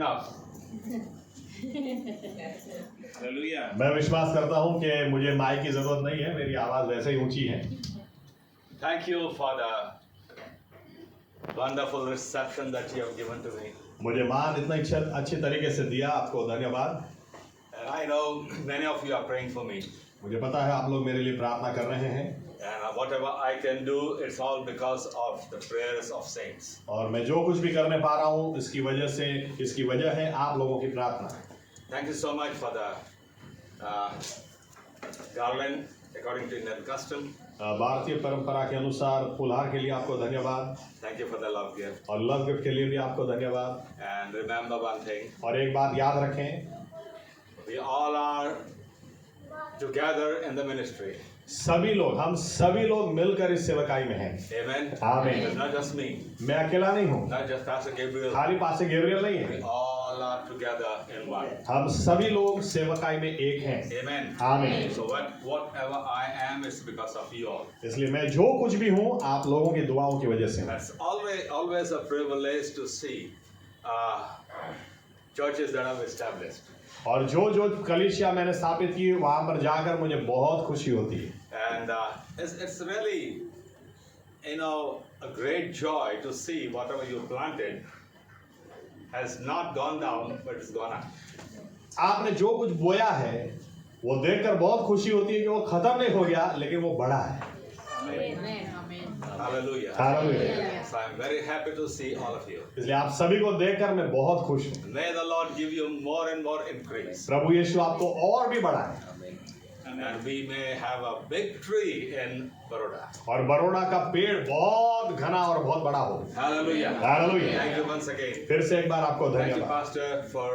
enough. Hallelujah. मैं विश्वास करता हूँ कि मुझे माइक की जरूरत नहीं है, मेरी आवाज वैसे ही ऊंची है। Thank you for the wonderful reception that you have given to me. मुझे मान इतना अच्छी तरीके से दिया, आपको धन्यवाद। And I know many of you are praying for me. मुझे पता है आप लोग मेरे लिए प्रार्थना कर रहे हैं, And whatever I can do, it's all because of the prayers of saints. और मैं जो कुछ भी करने पा रहा हूँ इसकी वजह है आप लोगों की प्रार्थना। Thanक you so much for the garland according to Indian custom. भारतीय परंपरा के अनुसार फुलहार के लिए आपको धन्यवाद, Thank you for the love gift. और लव गिफ्ट के लिए भी आपको धन्यवाद। And remember one thing, और एक बात याद रखें, we all are together in the ministry. हम सभी लोग मिलकर इस सेवकाई में हैं। Amen. Amen. It's not just me, मैं अकेला नहीं हूँ, not just Pastor Gabriel. खाली पास्टर गैब्रियल नहीं We है, all are together in one. हम सभी लोग सेवकाई में एक हैं। Amen. आमीन। So whatever I am is because of you all. इसलिए मैं जो कुछ भी हूँ आप लोगों की दुआओं की वजह से। That's always a privilege to see churches that have established. और जो कलीसिया मैंने स्थापित की वहां पर जाकर मुझे बहुत खुशी होती है। And it's really, a great joy to see whatever you planted has not gone down, but it's gone up. आपने जो कुछ बोया है वो देखकर बहुत खुशी होती है कि वो खत्म नहीं हो गया, लेकिन वो बढ़ा है। Hallelujah. Hallelujah. So I'm very happy to see all of you. इसलिए आप सभी को देखकर मैं बहुत खुश हूँ। May the Lord give you more and more increase. प्रभु यीशु आपको और भी बढ़ाए, And we may have a big tree in Baroda. और बरोड़ा का पेड़ बहुत घना और बहुत बड़ा हो। Hallelujah. Hallelujah. Thank you once again. फिर से एक बार आपको Thank you, धन्यवाद। Pastor, for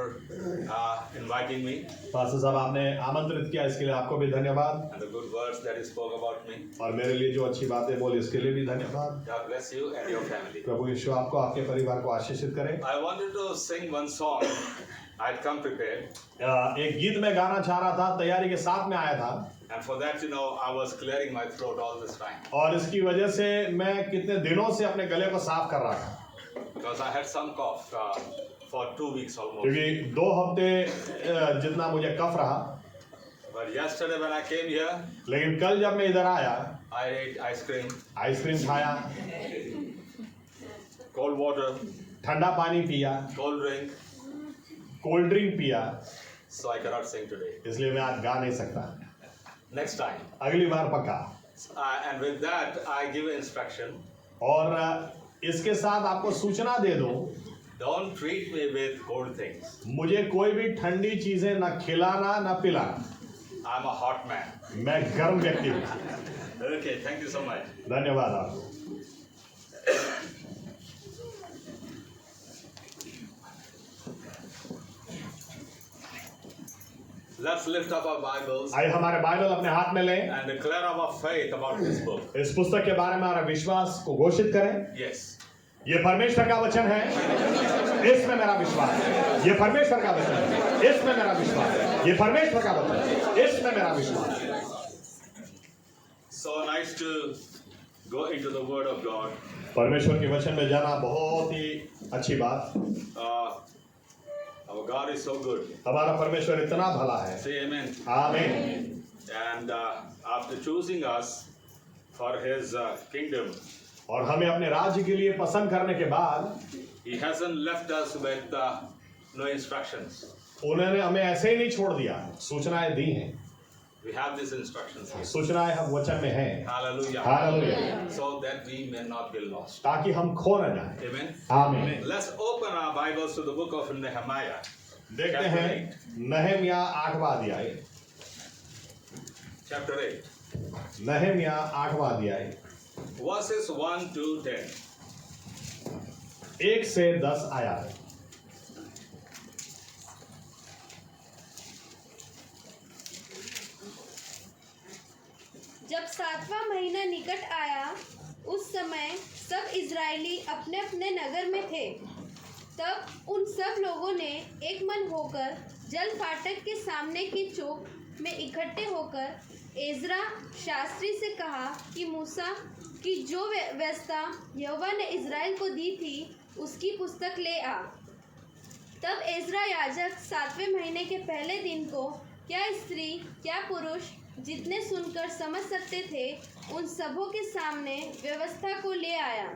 inviting me pastor साहब आपने आमंत्रित किया, इसके लिए आपको भी धन्यवाद, and the good words that you spoke about me. और मेरे लिए जो अच्छी बातें बोली इसके लिए भी धन्यवाद। God bless you and your family. प्रभु यीशु आपको आपके परिवार को आशीषित करे। I wanted to sing one song. I'd come prepared. एक गीत में गाना चाह रहा था, तैयारी के साथ में आया था, And for that, I was clearing my throat all this time. और इसकी वजह से मैं कितने दिनों से अपने गले को साफ कर रहा था, Because I had some cough for 2 weeks almost. क्योंकि 2 हफ्ते जितना मुझे कफ रहा। But yesterday when I came here, लेकिन कल जब मैं इधर आया, I ate ice cream, ice cream खाया, cold water, ठंडा पानी पिया, cold drink, कोल्ड ड्रिंक पिया, so I cannot sing today. इसलिए मैं आज गा नहीं सकता। Next time. अगली बार पक्का। And with that, I give instruction. और इसके साथ आपको सूचना दे दूं, Don't treat me with cold things. मुझे कोई भी ठंडी चीजें न खिलाना न पिलाना। I'm a hot man. मैं गर्म व्यक्ति हूँ। Okay, thank you so much. धन्यवाद आपको। Let's lift up our Bibles आइए हमारे बाइबल अपने हाथ में लें, and declare our faith about this book. इस पुस्तक के बारे में हमारे विश्वास को घोषित करें। Yes. ये परमेश्वर का वचन है, इसमें मेरा विश्वास है। ये परमेश्वर का वचन है, इसमें मेरा विश्वास है। ये परमेश्वर का वचन है, इसमें मेरा विश्वास है। So nice to go into the Word of God. परमेश्वर के वचन में जाना बहुत ही अच्छी बात। Our God is so good. हमारा परमेश्वर इतना भला है। Say amen. आमीन। And after choosing us for His kingdom, और हमें अपने राज्य के लिए पसंद करने के बाद He hasn't left us with no instructions. उन्होंने हमें ऐसे ही नहीं छोड़ दिया, सूचनाएं दी हैं। We have these instructions here. सूचनाएं हम वचन में हैं। Hallelujah. Hallelujah. So that we may not be lost. ताकि हम खो न जाएं। Amen. आमीन। Let's open our Bibles to the book of Nehemiah. देखते हैं नहम्या 8वां अध्याय। Chapter 8. नहम्या 8वां अध्याय Verses 1 to 10. 1 से 10 आयत। जब 7वां महीना निकट आया, उस समय सब इजरायली अपने अपने नगर में थे। तब उन सब लोगों ने एक मन होकर जल फाटक के सामने की चौक में इकट्ठे होकर एजरा शास्त्री से कहा कि मूसा की जो व्यवस्था यहोवा ने इजराइल को दी थी उसकी पुस्तक ले आ। तब एजरा याजक 7वें महीने के पहले दिन को क्या स्त्री क्या पुरुष जितने सुनकर समझ सकते थे उन सबों के सामने व्यवस्था को ले आया।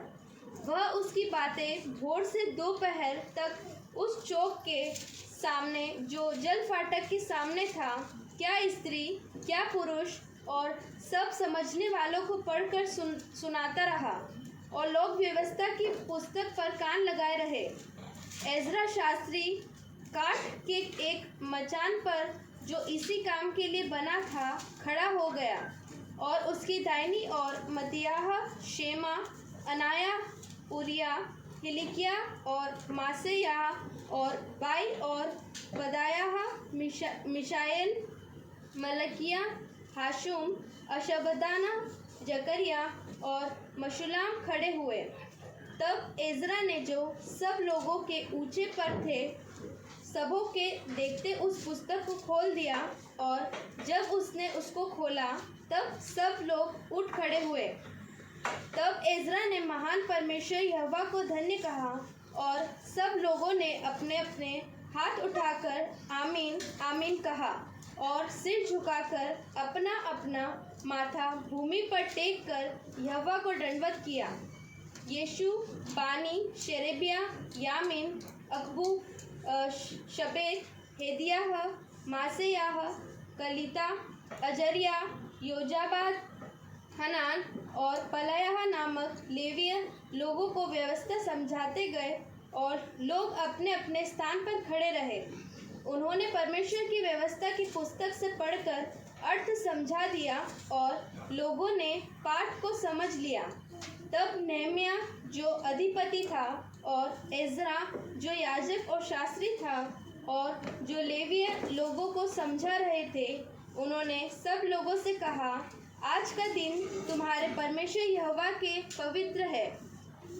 वह उसकी बातें भोर से दोपहर तक उस चौक के सामने जो जल फाटक के सामने था, क्या स्त्री क्या पुरुष और सब समझने वालों को पढ़कर सुनाता रहा और लोग व्यवस्था की पुस्तक पर कान लगाए रहे। एजरा शास्त्री काठ के एक मचान पर जो इसी काम के लिए बना था खड़ा हो गया और उसकी दाहिनी ओर मत्तियाह, शेमा, अनाया, उरिया, हिलिकिया और मासेयाह और बाई और बदायाह, मिशाएल, मलकिया, हाशुम, अशबदाना, जकरिया और मशुलाम खड़े हुए। तब एजरा ने जो सब लोगों के ऊंचे पर थे सबों के देखते उस पुस्तक को खोल दिया और जब उसने उसको खोला तब सब लोग उठ खड़े हुए। तब एजरा ने महान परमेश्वर यहोवा को धन्य कहा और सब लोगों ने अपने अपने हाथ उठाकर आमीन आमीन कहा और सिर झुकाकर अपना अपना माथा भूमि पर टेक कर यहोवा को दंडवत किया। यीशु, बानी, शेरेबिया, यामीन, अकबू, शबेत, हेदियाह, मासेयाह, कलिता, अजरिया, योजाबाद, हनान और पलायाह नामक लेवीय लोगों को व्यवस्था समझाते गए और लोग अपने अपने स्थान पर खड़े रहे। उन्होंने परमेश्वर की व्यवस्था की पुस्तक से पढ़कर अर्थ समझा दिया और लोगों ने पाठ को समझ लिया। तब नेहमिया जो अधिपति था और एजरा जो याजक और शास्त्री था और जो लेवीय लोगों को समझा रहे थे, उन्होंने सब लोगों से कहा, आज का दिन तुम्हारे परमेश्वर यहोवा के पवित्र है,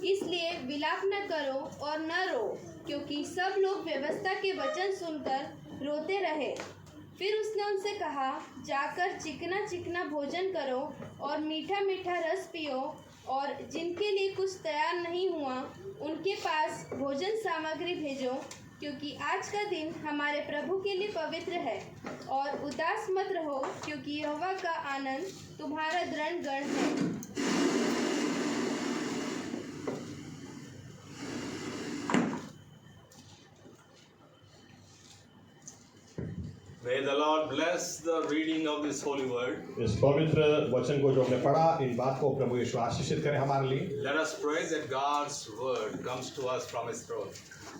इसलिए विलाप न करो और न रो, क्योंकि सब लोग व्यवस्था के वचन सुनकर रोते रहे। फिर उसने उनसे कहा, जाकर चिकना चिकना भोजन करो और मीठा मीठा रस पियो और जिनके लिए कुछ तैयार नहीं हुआ उनके पास भोजन सामग्री भेजो, क्योंकि आज का दिन हमारे प्रभु के लिए पवित्र है। और उदास मत रहो, क्योंकि यहोवा का आनंद तुम्हारा दृढ़ गढ़ है। May the Lord bless the reading of this holy word. इस पवित्र वचन को जो हमने पढ़ा, इन बात को प्रभु यीशु आशीषित करें हमारे लिए। Let us pray that God's word comes to us from His throne.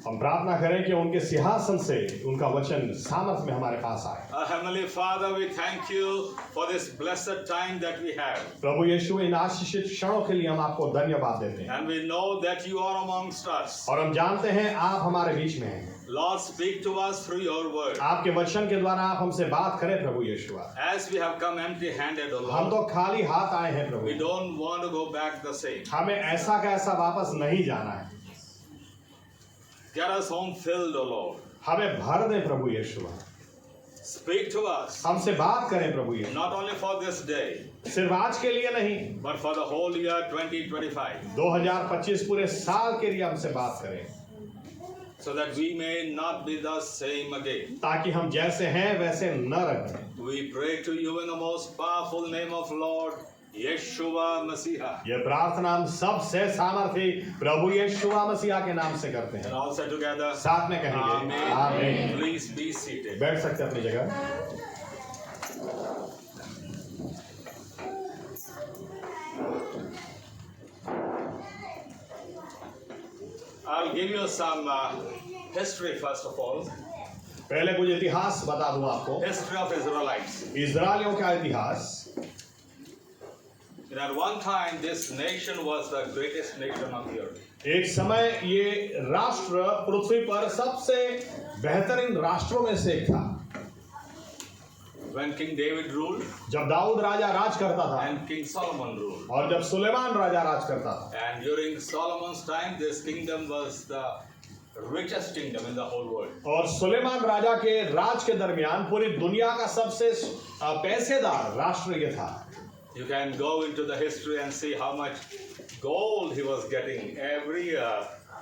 हम प्रार्थना करें कि उनके सिंहासन से उनका वचन सामर्थ में हमारे पास आए। Our Heavenly Father, we thank you for this blessed time that we have. प्रभु यीशु, इन आशीषित क्षणों के लिए हम आपको धन्यवाद देते हैं। And we know that you are amongst us. और हम जानते हैं आप हमारे बीच में हैं। Lord, speak to us through your word. आपके वचन के द्वारा आप हमसे बात करें प्रभु यीशु। As we have come empty-handed, O हम Lord, तो खाली हाथ आए हैं प्रभु। we don't want to go back the same. हमें ऐसा का ऐसा वापस नहीं जाना है। Get us home filled, O Lord. हमें भर दें प्रभु यीशु। Speak to us, हमसे बात करें प्रभु यीशु। not only for this day, सिर्फ आज के लिए नहीं, but for the whole year 2025, 2025 पूरे साल के लिए हमसे बात करें, so that we may not be the same again. ताकि हम जैसे हैं वैसे न रहें। We pray to you in the most powerful name of Lord Yeshua Messiah. ये प्रार्थना हम सबसे सामर्थी प्रभु यीशुआ मसीहा के नाम से करते And हैं। all said together, साथ में कहेंगे Amen. आमीन। Please be seated. बैठ सकते हैं अपनी जगह। I'll give you some history first of all. पहले कुछ इतिहास बता दूं आपको। History of Israelites. इजरायलियों का इतिहास। At one time, this nation was the greatest nation on the earth. एक समय ये राष्ट्र पृथ्वी पर सबसे बेहतरीन राष्ट्रों में से एक था। When King David ruled जब दाऊद राजा राज करता था and King Solomon ruled. और जब सुलेमान राजा राज करता था, And during Solomon's time, this kingdom was the richest kingdom in the whole world. और सुलेमान राजा के राज के दरमियान पूरी दुनिया का सबसे पैसेदार राष्ट्र ये था। You can go into the history and see how much gold he was getting every year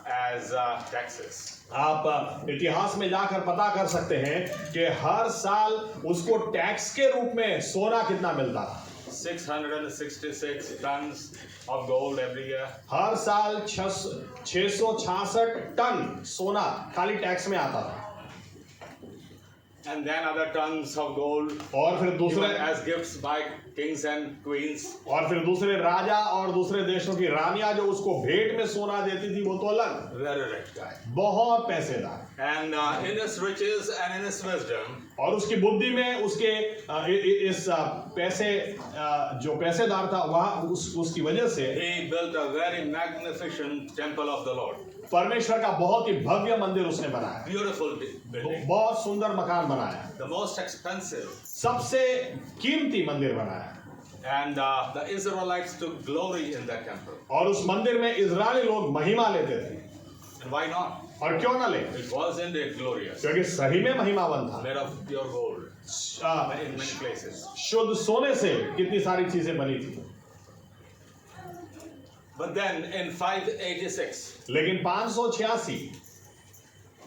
as taxes. आप इतिहास में जाकर पता कर सकते हैं कि हर साल उसको टैक्स के रूप में सोना कितना मिलता था। 666 tons of gold every year. हर साल 666 टन सोना खाली टैक्स में आता था। And then other tons of gold और फिर दूसरे given as gifts by kings and queens. और फिर दूसरे राजा और दूसरे देशों की रानियां जो उसको भेंट में सोना देती थी, वो तो अलग। Very rich guy. बहुत पैसेदार। And in his riches and in his wisdom, और उसकी बुद्धि में उसके इस पैसे जो पैसेदार था वह उसकी वजह से he built a very magnificent temple of the Lord. परमेश्वर का बहुत ही भव्य मंदिर उसने बनाया। Beautiful building. बहुत सुंदर मकान बनाया, The most expensive. सबसे कीमती मंदिर बनाया। And the Israelites took glory in that temple. और उस मंदिर में इजरायली लोग महिमा लेते थे। And why not? और क्यों ना ले? It was indeed glorious. क्योंकि सही में महिमावन था। Made of pure gold in many places. शुद्ध सोने से कितनी सारी चीजें बनी थी। But then in 586, लेकिन 586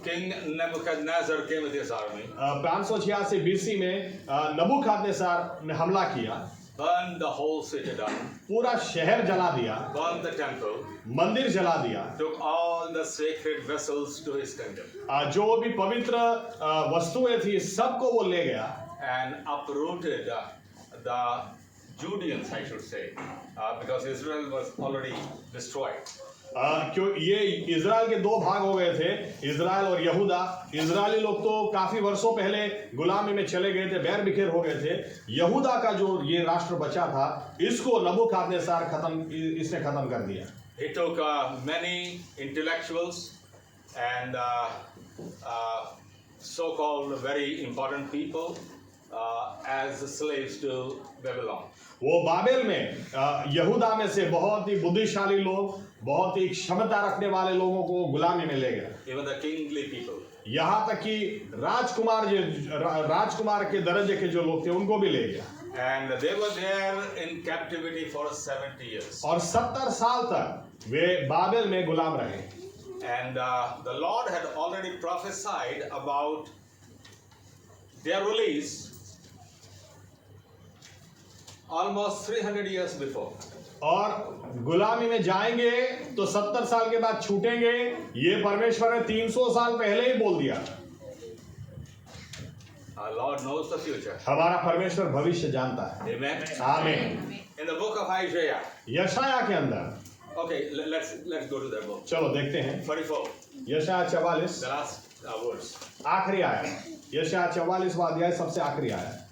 King Nebuchadnezzar came with his army, 586 BC में नबूखदनेस्सर ने हमला किया, burned the whole city down, पूरा शहर जला दिया, burned the temple, मंदिर जला दिया, took all the sacred vessels to his kingdom, जो भी पवित्र वस्तुएं थी सबको वो ले गया, and uprooted the Judeans, I should say, because Israel was already destroyed. क्यों ये इजराइल के दो भाग हो गए थे, इजराइल और यहूदा। इजरायली लोग तो काफी वर्षों पहले गुलामी में चले गए थे, बैर बिखेर हो गए थे। यहूदा का जो ये राष्ट्र बचा था, इसको नबूखदनेस्सर इसने खत्म कर दिया। He took many intellectuals and so-called very important people as slaves to Babylon. वो बाबेल में यहूदा में से बहुत ही बुद्धिशाली लोग, बहुत ही क्षमता रखने वाले लोगों को गुलामी में ले गया। Even the kingly people. यहाँ तक कि राजकुमार के दर्जे के जो लोग थे उनको भी ले गया। And they were there in captivity for 70 years. और 70 साल तक वे बाबेल में गुलाम रहे। And the Lord had already prophesied about their release almost 300 years before. और गुलामी में जाएंगे तो 70 साल के बाद छूटेंगे, ये परमेश्वर ने 300 साल पहले ही बोल दिया। Our Lord knows the future. हमारा परमेश्वर भविष्य जानता है। Amen. आमीन। In the book of Isaiah. यशाया के अंदर, Okay, let's go to that book. चलो देखते हैं। 44. यशाया 44 The last words. आखिरी आया। यशाया 44वां अध्याय सबसे आखिरी आया।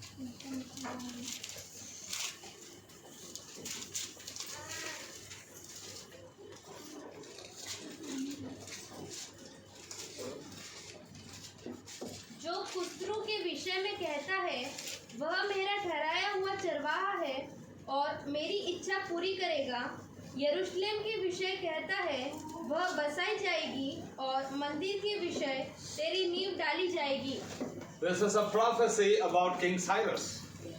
वह मेरा ठहराया हुआ चरवाहा है और मेरी इच्छा पूरी करेगा। यरूशलेम के विषय कहता है, वह बसाई जाएगी और मंदिर के विषय तेरी नींव डाली जाएगी। This is a prophecy about King Cyrus.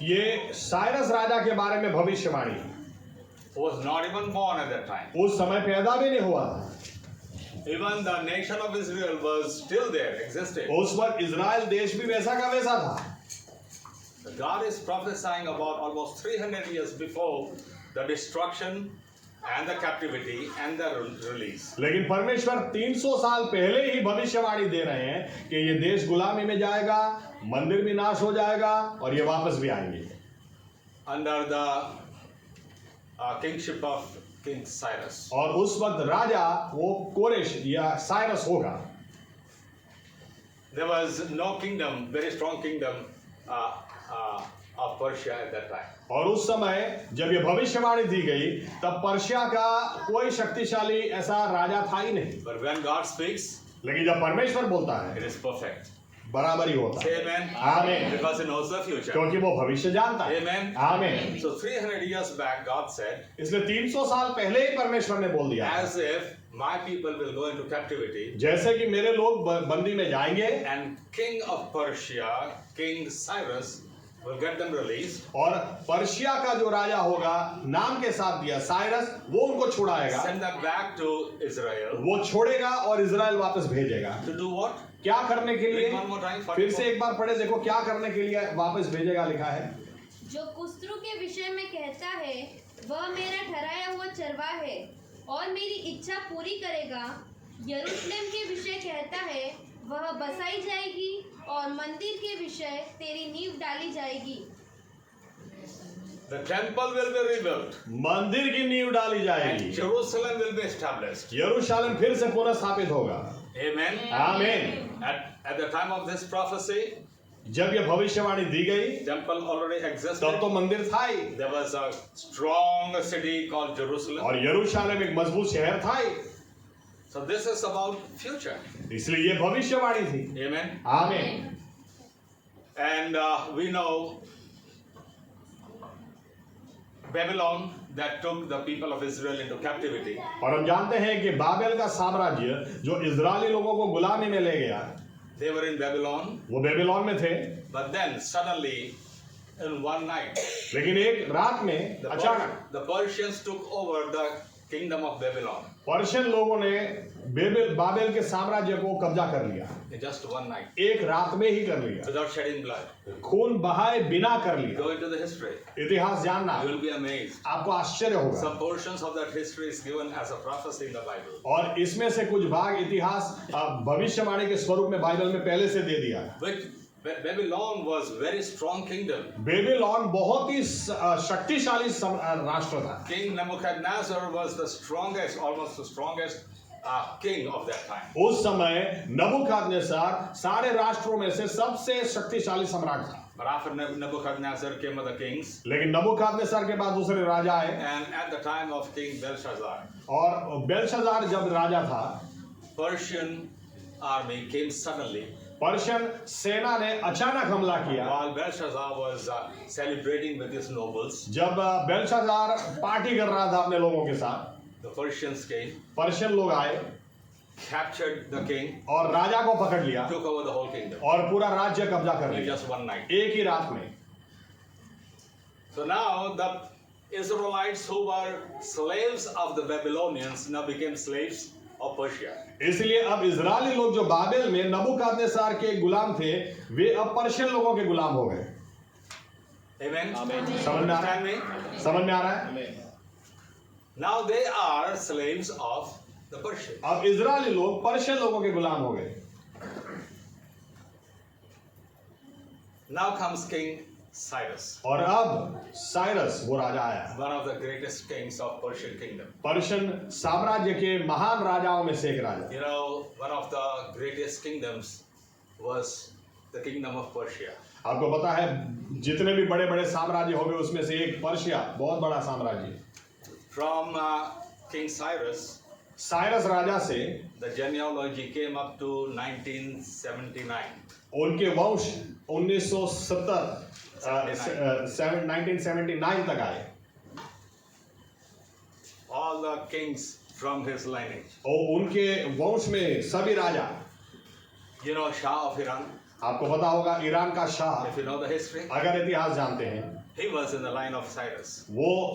ये साइरस राजा के बारे में भविष्यवाणी है। Who was not even born at that time. उस समय पैदा भी नहीं हुआ था। Even the nation of Israel was still there, existed. उस वक्त इजराइल देश भी वैसा का वैसा था। God is prophesying about almost 300 years before the destruction and the captivity and the release. लेकिन परमेश्वर 300 साल पहले ही भविष्यवाणी दे रहे हैं कि ये देश गुलामी में जाएगा, मंदिर भी नाश हो जाएगा और ये वापस भी आएंगे। Under the kingship of King Cyrus. और उस वक्त राजा वो कोरेश या साइरस होगा। There was no kingdom, very strong kingdom of Persia at that time. और उस समय जब ये भविष्यवाणी दी गई तब पर्शिया का कोई शक्तिशाली ऐसा राजा था ही नहीं। But when God speaks, लेकिन जब परमेश्वर बोलता है it is perfect. बराबर ही होता Say है। amen. आमीन। Because He knows the future. क्योंकि वो भविष्य जानता है। Amen. आमीन। So 300 years back, God said, इसलिए 300 साल पहले ही परमेश्वर ने बोल दिया, as if my people will go into captivity, जैसे कि मेरे लोग बंदी में जाएंगे and king of Persia, King Cyrus, will get them released, और पर्शिया का जो राजा होगा, नाम के साथ दिया साइरस, वो उनको छुड़ाएगा, send them back to Israel. वो छोड़ेगा और इजराइल वापस भेजेगा। To do what? क्या करने के लिए? Read one more time, फिर से एक बार पढ़े, देखो क्या करने के लिए वापस भेजेगा लिखा है। जो कुस्रू के विषय में कहता है वह मेरा ठहराया हुआ चरवाहा है और मेरी इच्छा पूरी करेगा। यरूशलेम के विषय कहता है वह बसाई जाएगी और मंदिर के विषय तेरी नींव डाली जाएगी। The temple will be rebuilt. मंदिर की नींव डाली And जाएगी, Jerusalem will be established. यरूशलेम फिर से पुनः स्थापित होगा। Amen. आमीन। At the time of this prophecy, जब ये भविष्यवाणी दी गई, temple already तब existed. तो मंदिर था ही, There was a strong city called Jerusalem. और यरूशलेम एक मजबूत शहर था ही, So this is about future. इसलिए ये भविष्यवाणी थी। Amen. आमीन। And we know Babylon that took the people of Israel into captivity. और हम जानते हैं कि बाबेल का साम्राज्य जो इजरायली लोगों को गुलामी में ले गया, They were in Babylon, वो बेबीलोन में थे, but then suddenly, in one night, लेकिन एक रात में अचानक the Persians took over the kingdom of Babylon. Persian लोगों ने बाबेल के साम्राज्य को कब्जा कर लिया, In just one night, एक रात में ही कर लिया, without shedding blood. खून बहाए बिना कर लिया। Go into the history. इतिहास जानना, You will be amazed. आपको आश्चर्य होगा। Some portions of that history is given as a prophecy in the Bible. और इसमें से कुछ भाग इतिहास भविष्यवाणी के स्वरूप में बाइबल में पहले से दे दिया है। Which Babylon was very strong kingdom. Babylon बहुत ही शक्तिशाली राष्ट्र था। King Nebuchadnezzar was the strongest, almost the strongest king of that time. उस समय नबूकदनेस्सर सारे राष्ट्रों में से सबसे शक्तिशाली सम्राट था। But after Nebuchadnezzar came other kings, लेकिन नबूकदनेस्सर के बाद दूसरे राजा आए, and at the time of King Belshazzar, और बेलशजार जब राजा था, Persian army came suddenly Persian सेना ने अचानक हमला किया। while Belshazzar was celebrating with his nobles. जब बेलशजार पार्टी कर रहा था अपने लोगों के साथ, The Persians came, पर्शियन लोग आए captured the king, और राजा को पकड़ लिया took over the whole kingdom और पूरा राज्य कब्जा कर in लिया just one night. एक ही रात में। So now the Israelites who were slaves of the Babylonians now became slaves of Persia. इसलिए अब इजरायली लोग जो बाबेल में नबूकदनेस्सर के गुलाम थे, वे अब पर्शियन लोगों के गुलाम हो गए। Amen. समझ में आ रहा Understand me? है? समझ में आ रहा है? Now they are slaves of the Persians. अब इजरायली लोग पर्शियन लोगों के गुलाम हो गए। Now comes King Cyrus, और अब साइरस वो राजा आया, one of the greatest kings of Persian kingdom. Persian साम्राज्य के महान राजाओं में से एक राजा। You know, one of the greatest kingdoms was the kingdom of Persia. आपको पता है जितने भी बड़े बड़े साम्राज्य हो गए उसमें से एक पर्शिया बहुत बड़ा साम्राज्य। From King Cyrus, साइरस राजा से the genealogy came up to 1979. उनके वंश 1979 तक आए, All the kings from his lineage. और उनके वंश में सभी राजा। You know, Shah of Iran, आपको पता होगा ईरान का Shah, if you know the history, अगर इतिहास जानते हैं, he was in the line of Cyrus. वो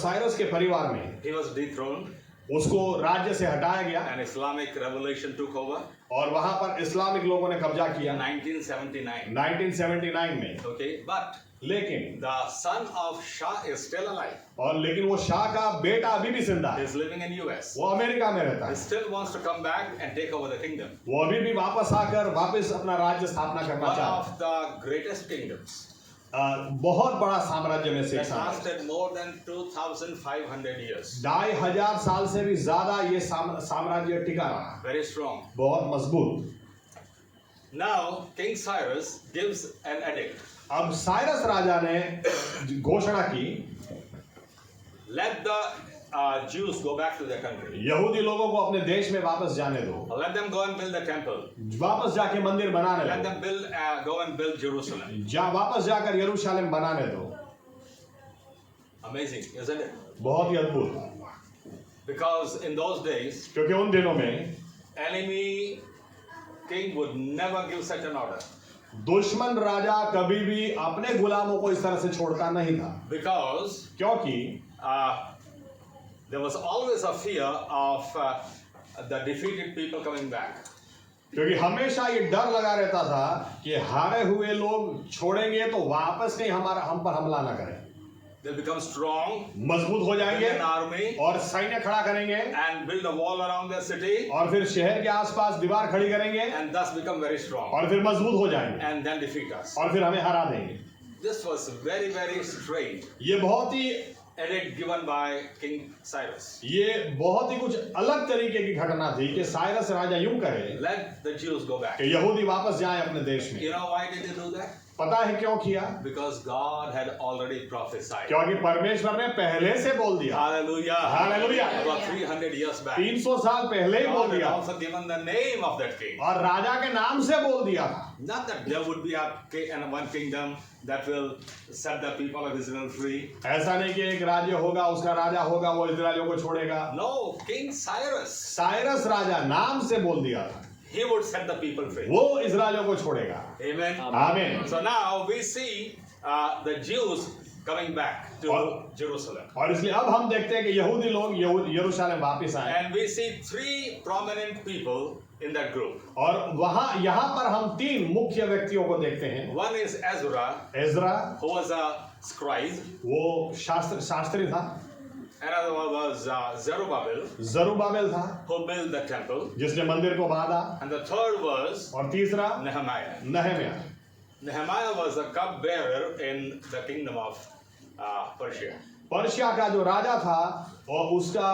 साइरस के परिवार में, He was dethroned उसको राज्य से हटाया गया and Islamic revolution took over और वहां पर इस्लामिक लोगों ने कब्जा किया in 1979. 1979 में। Okay, but लेकिन the son of Shah is still alive. लेकिन वो शाह का बेटा अभी भी जिंदा है, He's living in US. वो अमेरिका में रहता He है, still wants to come back and take over the kingdom. वो अभी भी वापस आकर वापस अपना राज्य स्थापना करना One चाहता of the greatest kingdoms है। बहुत बड़ा साम्राज्य में से एक that साम्राज्य, lasted more than 2,500 years. 2500 साल से भी ज्यादा ये साम्राज्य टिका रहा, Very strong. बहुत मजबूत। Now, King Cyrus gives an edict. अब साइरस राजा ने घोषणा की, Let the Jews go back to their country. यहूदी लोगों को अपने देश में वापस जाने दो, Let them go and build the temple. वापस जाके मंदिर बनाने Let दो, them go and build Jerusalem. वापस जाकर यरूशलेम बनाने दो। Amazing, isn't it? बहुत ही अद्भुत, Because in those days, क्योंकि उन दिनों में enemy king would never give such an order. दुश्मन राजा कभी भी अपने गुलामों को इस तरह से छोड़ता नहीं था, because क्योंकि there was always a fear of the defeated people coming back. क्योंकि हमेशा ये डर लगा रहता था कि हारे हुए लोग छोड़ेंगे तो वापस कहीं हम पर हमला ना करें। They become strong, मजबूत हो build जाएंगे an army, और सैन्य खड़ा करेंगे and build a wall around their city, और फिर शहर के आसपास दीवार खड़ी करेंगे and thus become very strong, और फिर मजबूत हो जाएंगे and then defeat us. और फिर हमें हरा देंगे। This was very, very strange ये बहुत ही edict given by King Cyrus. कुछ अलग तरीके की घटना थी कि साइरस राजा यूं करे Let the Jews go back. कि यहूदी वापस जाएं अपने देश में। You know why did he do that? पता है क्यों किया? Because God had already prophesied. क्योंकि परमेश्वर ने पहले से बोल दिया। Hallelujah. Hallelujah. About 300 years back. 300 साल पहले ही बोल God had दिया also given the name of that king. और राजा के नाम से बोल दिया था। Not that there would be a king and one kingdom that will set the people of Israel free. ऐसा नहीं कि एक राज्य होगा, उसका राजा होगा, वो इजरायलियों को छोड़ेगा। No, King Cyrus. साइरस राजा नाम से बोल दिया था, He would set the people free. वो इजरायलियों को छोड़ेगा। Amen. आमीन। So now we see the Jews coming back to Jerusalem. और इसलिए अब हम देखते हैं कि यहूदी लोग यरूशलेम वापस आए And we see three prominent people in that group. और यहाँ पर हम 3 मुख्य व्यक्तियों को देखते हैं। One is Ezra, Ezra, who was a scribe. वो शास्त्री था। Another one was Zerubbabel, Zerubbabel था, who built the temple. जिसने मंदिर को बांधा। And the third was और तीसरा Nehemiah. नहम्याह। Nehemiah was a cupbearer in the kingdom of Persia. Persia का जो राजा था और उसका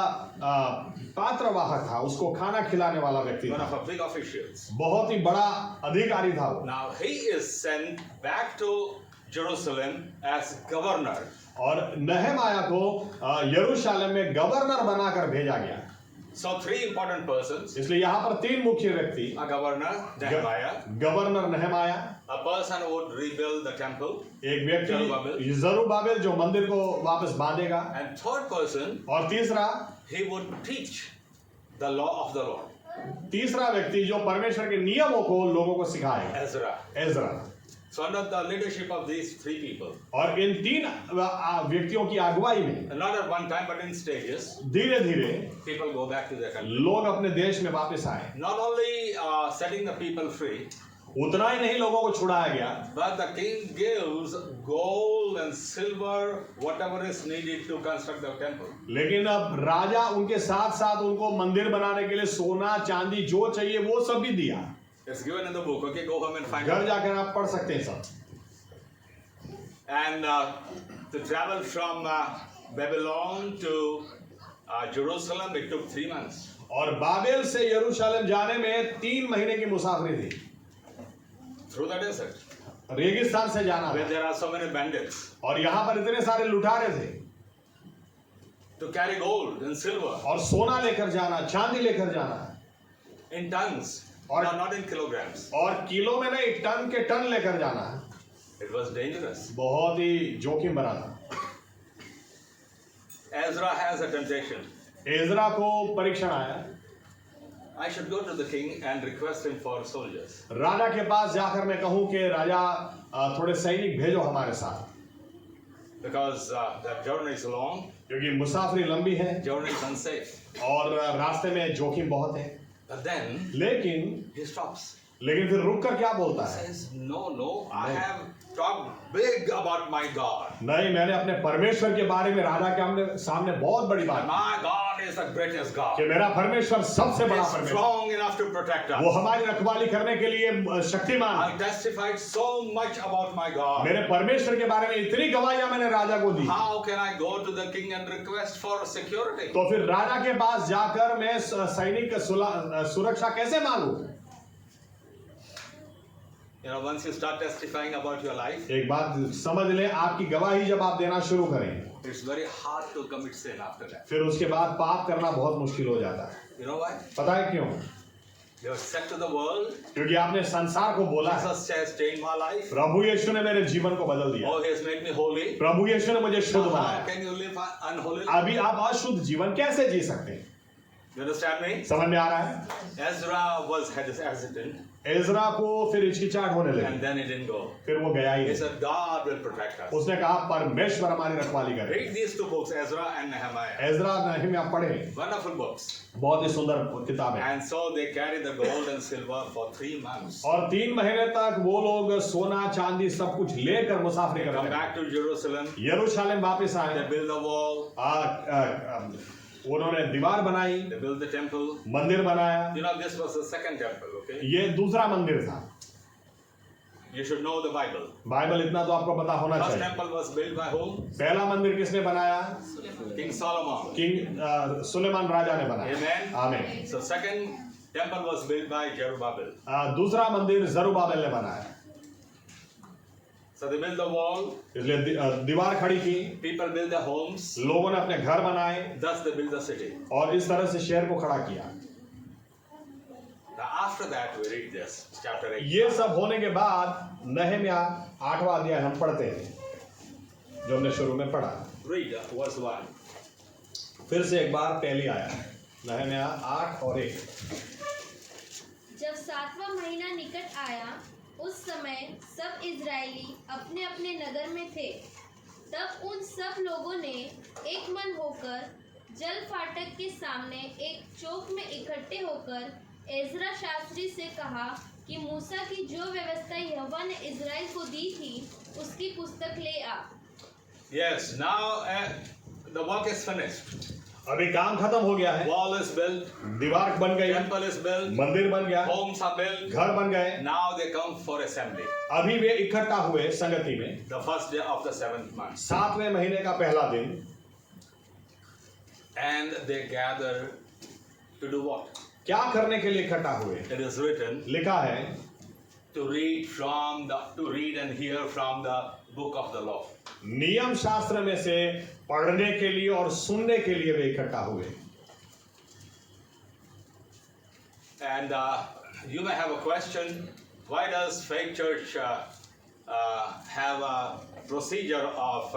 पात्रवाहक था, उसको खाना खिलाने वाला व्यक्ति One था, of the big officials. बहुत ही बड़ा अधिकारी था वो। Now he is sent back to Jerusalem as governor. और नहमाया को यरूशलेम में गवर्नर बनाकर भेजा गया। So three important persons: इसलिए यहाँ पर 3 मुख्य व्यक्ति, a governor, Nehemiah, governor नहमाया, a person who would rebuild the temple, एक व्यक्ति जरुब्बाबेल, जरुब्बाबेल जो मंदिर को वापस बांधेगा, and third person, और तीसरा he would teach the law of the Lord, तीसरा व्यक्ति जो परमेश्वर के नियमों को लोगों को सिखाएगा, Ezra. Ezra. So under the leadership of these three people, और इन 3 व्यक्तियों की अगुवाई में not at one time but in stages, धीरे धीरे people go back to their country. लोग अपने देश में वापस आए। Not only setting the people free, उतना ही नहीं लोगों को छुड़ाया गया, but the king gives gold and silver, whatever is needed to construct the temple. लेकिन अब राजा उनके साथ साथ उनको मंदिर बनाने के लिए सोना चांदी जो चाहिए वो सब भी दिया। It's given in the book. Okay, go home and find घर it. जाकर आप पढ़ सकते हैं सब। And to travel from Babylon to Jerusalem, it took 3 months. और बाबेल से यरूशलेम जाने में 3 महीने की मुसाफरी थी। Through the desert, रेगिस्तान से जाना where था। there are so many bandits. और यहाँ पर इतने सारे लुटारे थे। To carry gold and silver और सोना लेकर जाना, चांदी लेकर जाना, in tons, Or- not in kilograms. और किलो में नहीं टन के टन लेकर जाना, It was dangerous. बहुत ही जोखिम भरा था। Ezra has a temptation. Ezra को परीक्षण आया, I should go to the king and request him for soldiers. राजा के पास जाकर मैं कहूं कि राजा थोड़े सैनिक भेजो हमारे साथ, Because the journey is long, क्योंकि मुसाफरी लंबी है journey is unsafe. और रास्ते में जोखिम बहुत है। But then लेकिन he stops. फिर रुक कर क्या बोलता है? Says, no, I have talked big about my God. नहीं, मैंने अपने परमेश्वर के बारे में राजा के सामने बहुत बड़ी बात की My God is the greatest God. कि मेरा परमेश्वर सबसे He बड़ा is परमेश्वर, strong enough to protect वो us. हमारी रखवाली करने के लिए शक्तिमान I है। testified so much about my God. मेरे परमेश्वर के बारे में इतनी गवाहियां मैंने राजा को दी। How can I go to the king and request for security? तो फिर राजा के पास जाकर मैं सैनिक सुरक्षा कैसे मांगू? Once you start testifying about your life, एक बात समझ लें, आपकी गवाही जब आप देना शुरू करें, it's very hard to commit sin after that. फिर उसके बाद पाप करना बहुत मुश्किल हो जाता है। You know why? पता है क्यों? You have said to the world, क्योंकि आपने संसार को बोला है, Jesus has changed my life. प्रभु यीशु ने मेरे जीवन को बदल दिया, Oh, he has made me holy. प्रभु यीशु ने मुझे शुद्ध How बनाया। can you live unholy? अभी आप अशुद्ध जीवन कैसे जी सकते हैं? You understand me? समझ में आ रहा है? Ezra was hesitant, एजरा को फिर हिचकिचाहट होने and लगी, then he didn't go. फिर वो गया ही He नहीं। said, God will protect us. उसने कहा परमेश्वर हमारी रखवाली करे। Read these two books, Ezra and Nehemiah. Ezra Nehemiah पढ़े, Wonderful books. बहुत ही सुंदर किताब है। And so they carried the gold and silver for 3 months. और 3 महीने तक वो लोग सोना चांदी सब कुछ लेकर मुसाफरी They come करते back to Jerusalem. यरूशलेम वापस They आए, build the wall. उन्होंने दीवार बनाई, They built the temple. मंदिर बनाया। You know, this was the second temple, okay? ये दूसरा मंदिर था। You should know the Bible. Bible इतना तो आपको पता होना First चाहिए। temple was built by whom? पहला मंदिर किसने बनाया? King Solomon. किंग सुलेमान राजा ने बनाया। Amen. आमीन। So second temple was built by Zerubbabel. दूसरा मंदिर जरुब्बाबेल ने बनाया। So they built the wall. इसलिए दीवार खड़ी की, People built their homes. लोगों ने अपने घर बनाए Thus they built the city. और इस तरह से शहर को खड़ा किया। Now after that we read this, chapter 8. ये सब होने के बाद नहम्या 8वां अध्याय हम पढ़ते हैं, जो हमने शुरू में पढ़ा। Read verse 1. फिर से एक बार पहली आया, नहम्या 8 और 1। जब 7वां महीना निकट आया, उस समय सब इजरायली अपने अपने नगर में थे। तब उन सब लोगों ने एक मन होकर जल फाटक के सामने एक चौक में इकट्ठे होकर एजरा शास्त्री से कहा कि मूसा की जो व्यवस्था यहोवा ने इजराइल को दी थी, उसकी पुस्तक ले आ। Yes, now the work is finished. अभी काम खत्म हो गया है, Wall is built, दीवार बन गई, temple is built, मंदिर बन गया, homes are built. घर बन गए। Now they come for assembly. अभी वे इकट्ठा हुए संगति में, The first day of the 7th month. 7वें महीने का पहला दिन, And they gather to do what? क्या करने के लिए इकट्ठा हुए? It is written लिखा है to read and hear from the book of the law. नियम शास्त्र में से पढ़ने के लिए और सुनने के लिए वे इकट्ठा हुए। And you may have a question, why does Faith Church have a procedure of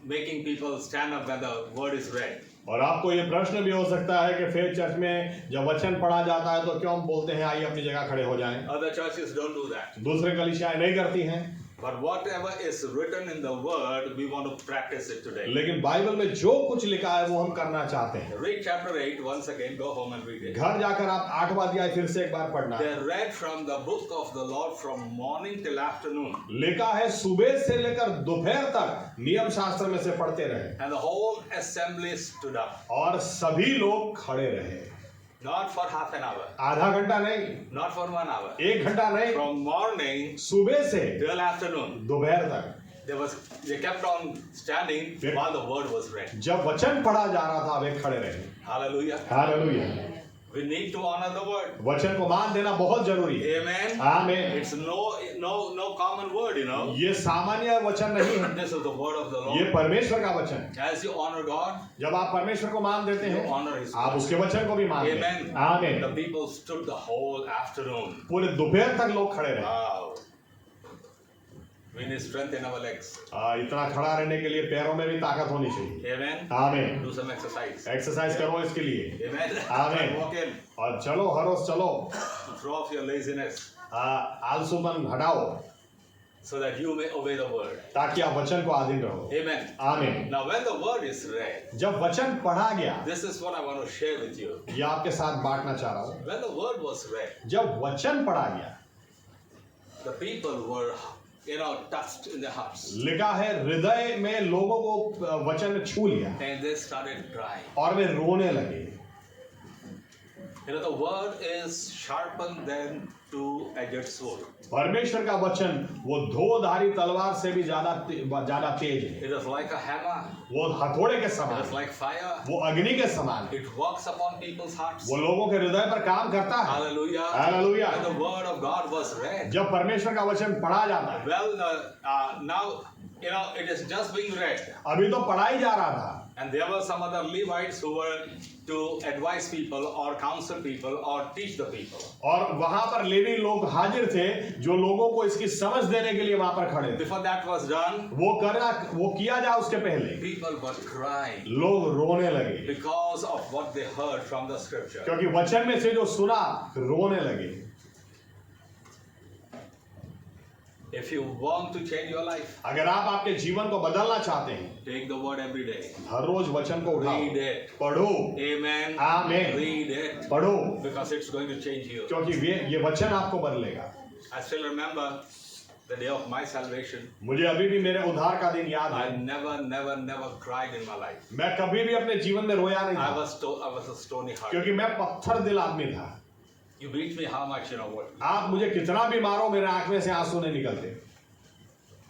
making people stand up when the word is read? और आपको ये प्रश्न भी हो सकता है कि फेथ चर्च में जब वचन पढ़ा जाता है तो क्यों हम बोलते हैं आइए अपनी जगह खड़े हो जाएं? Other churches don't do that. दूसरे कलीसियाएं नहीं करती हैं, But whatever is written in the word, we want to practice it today. लेकिन बाइबल में जो कुछ लिखा है वो हम करना चाहते हैं। Read chapter 8 once again, go home and read it. घर जाकर आप 8वां अध्याय फिर से एक बार पढ़ना। They read from the book of the Lord from morning till afternoon. लिखा है सुबह से लेकर दोपहर तक नियम शास्त्र में से पढ़ते रहे And the whole assembly stood up. और सभी लोग खड़े रहे। Not for half an hour, आधा घंटा नहीं, not for 1 hour. 1 घंटा नहीं, From morning सुबह से till afternoon, दोपहर तक they kept on standing while the word was read. जब वचन पढ़ा जा रहा था वे खड़े रहे। Hallelujah. Hallelujah. We need to honor the word. वचन को मान देना बहुत जरूरी है। Amen. आमीन। It's no common word, you know. ये सामान्य वचन नहीं है, This is the word of the ये Lord. परमेश्वर का वचन है। As you honor God, जब आप परमेश्वर को मान देते you हैं, honor His आप word. उसके वचन को भी मानते हैं। Amen. आमीन। The people stood the whole afternoon. पूरे दोपहर तक लोग खड़े रहे। Wow. We need strength in our legs. इतना खड़ा रहने के लिए पैरों में भी ताकत होनी चाहिए। Amen. आमीन। Do some exercise. एक्सरसाइज करो इसके लिए। Amen. Amen. Walk in. और चलो हर रोज चलो, Throw off your laziness आलसूपन हटाओ so that you may obey the word. ताकि आप वचन को अधीन रहो। Amen. आमीन। Now, when the word is read, जब वचन पढ़ा गया, this is what I want to share with you. ये आपके साथ बांटना चाह रहा हूँ। When the word was read, जब वचन पढ़ा गया, the people were, touched in their hearts. लिखा है हृदय में लोगों को वचन ने छू लिया And they started crying. और वे रोने लगे। The word is sharpened than two-edged sword. परमेश्वर का वचन वो धोधारी तलवार से भी ज्यादा तेज है। It is like a hammer. वो हथौड़े के It is समान, like fire. वो अग्नि के समान है। It works upon people's hearts. वो लोगों के हृदय पर काम करता है। Hallelujah. Hallelujah. When the word of God was read, जब परमेश्वर का वचन पढ़ा जाता है, well, now it is just being read. अभी तो पढ़ाई जा रहा था, And there were some other Levites who were to advise people or counsel people or teach the people. और वहां पर लेवी लोग हाजिर थे जो लोगों को इसकी समझ देने के लिए वहां पर खड़े थे। Before that was done, वो किया जाए उसके पहले people were crying लोग रोने लगे, because of what they heard from the scripture. क्योंकि वचन में से जो सुना रोने लगे। If you want to change your life, अगर आप आपके जीवन को बदलना चाहते हैं, take the word every day. हर रोज वचन को उठाओ, Read it. पढ़ो, Amen. Amen. Read it पढ़ो, because it's going to change you. क्योंकि ये वचन आपको बदलेगा। I still remember the day of my salvation. मुझे अभी भी मेरे उद्धार का दिन याद I है। never cried in my life. मैं कभी भी अपने जीवन में रोया नहीं I था, was a stony heart. क्योंकि मैं पत्थर दिल आदमी था। You beat me how much, you know what? आप मुझे कितना भी मारो, मेरे आंख में से आंसू नहीं निकलते।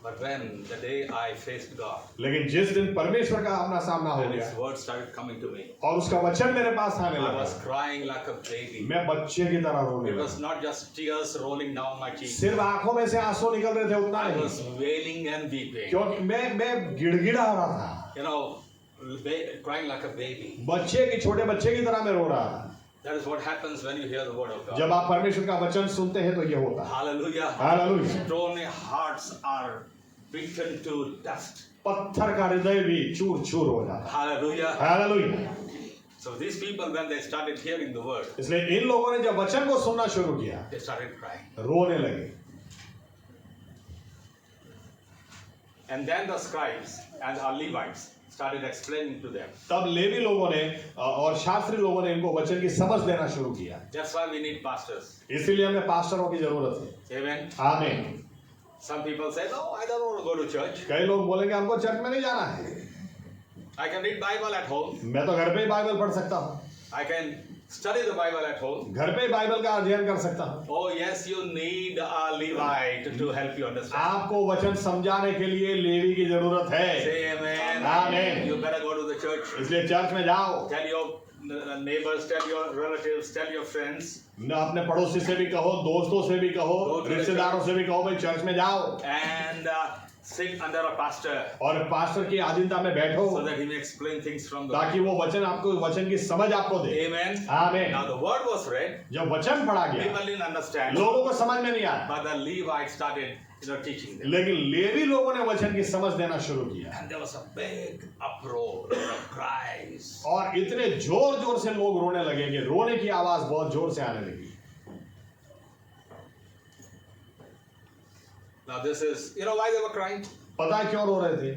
But when the day I faced God, लेकिन जिस दिन परमेश्वर का अपना सामना हो and गया His word started coming to me, और उसका वचन मेरे पास आने I लगा, was crying like a baby. मैं बच्चे की तरह रोने It लगा। was not just tears rolling down my cheeks. सिर्फ आंखों में से आंसू निकल रहे थे, उतना I नहीं, was wailing and weeping. क्योंकि मैं गिड़गिड़ा रहा था, You know, crying like a baby. छोटे बच्चे की तरह मैं रो रहा था। That is what happens when you hear the word of God. जब आप परमेश्वर का वचन सुनते हैं तो ये होता है। Hallelujah. Hallelujah. Stony hearts are beaten to dust. पत्थर का हृदय भी चूर चूर हो जाता है। Hallelujah. Hallelujah. So these people, when they started hearing the word, इसलिए इन लोगों ने जब वचन को सुनना शुरू किया, they started crying. रोने लगे। And then the scribes and our Levites started explaining to them. तब लेवी लोगों ने और शास्त्री लोगों ने इनको वचन की समझ देना शुरू किया। That's why we need pastors. इसीलिए हमें पास्टरों की जरूरत है। Amen. आमीन। Some people say, no, I don't want to go to church. कई लोग बोलेंगे हमको चर्च में नहीं जाना है, I can read Bible at home. मैं तो घर पे ही बाइबल पढ़ सकता हूँ, I can study the Bible at home. घर पे ही बाइबल का अध्ययन कर सकता हूँ। Oh yes, you need a Levite to help you understand. आपको वचन समझाने के लिए लेवी की जरूरत है। Say amen. Amen. You better go to the church. इसलिए चर्च में जाओ, Tell your neighbors, tell your relatives, tell your friends. न अपने पड़ोसी से भी कहो, दोस्तों से भी कहो, रिश्तेदारों से भी कहो, भाई चर्च में जाओ And sit under a pastor और पास्टर की अधीनता में बैठो, so that he may explain things from the ताकि वो वचन की समझ आपको दे। Amen. आमीन। Now the word was read. जब वचन पढ़ा गया, People didn't understand. लोगों को समझ में नहीं आया, But the Levites started, teaching them. लेकिन लेवी लोगों ने वचन की समझ देना शुरू किया And there was a big uproar, cries. और इतने जोर जोर से लोग रोने लगे कि रोने की आवाज बहुत जोर से आने लगी। Now this is, why they were crying? पता है क्यों रो रहे थे?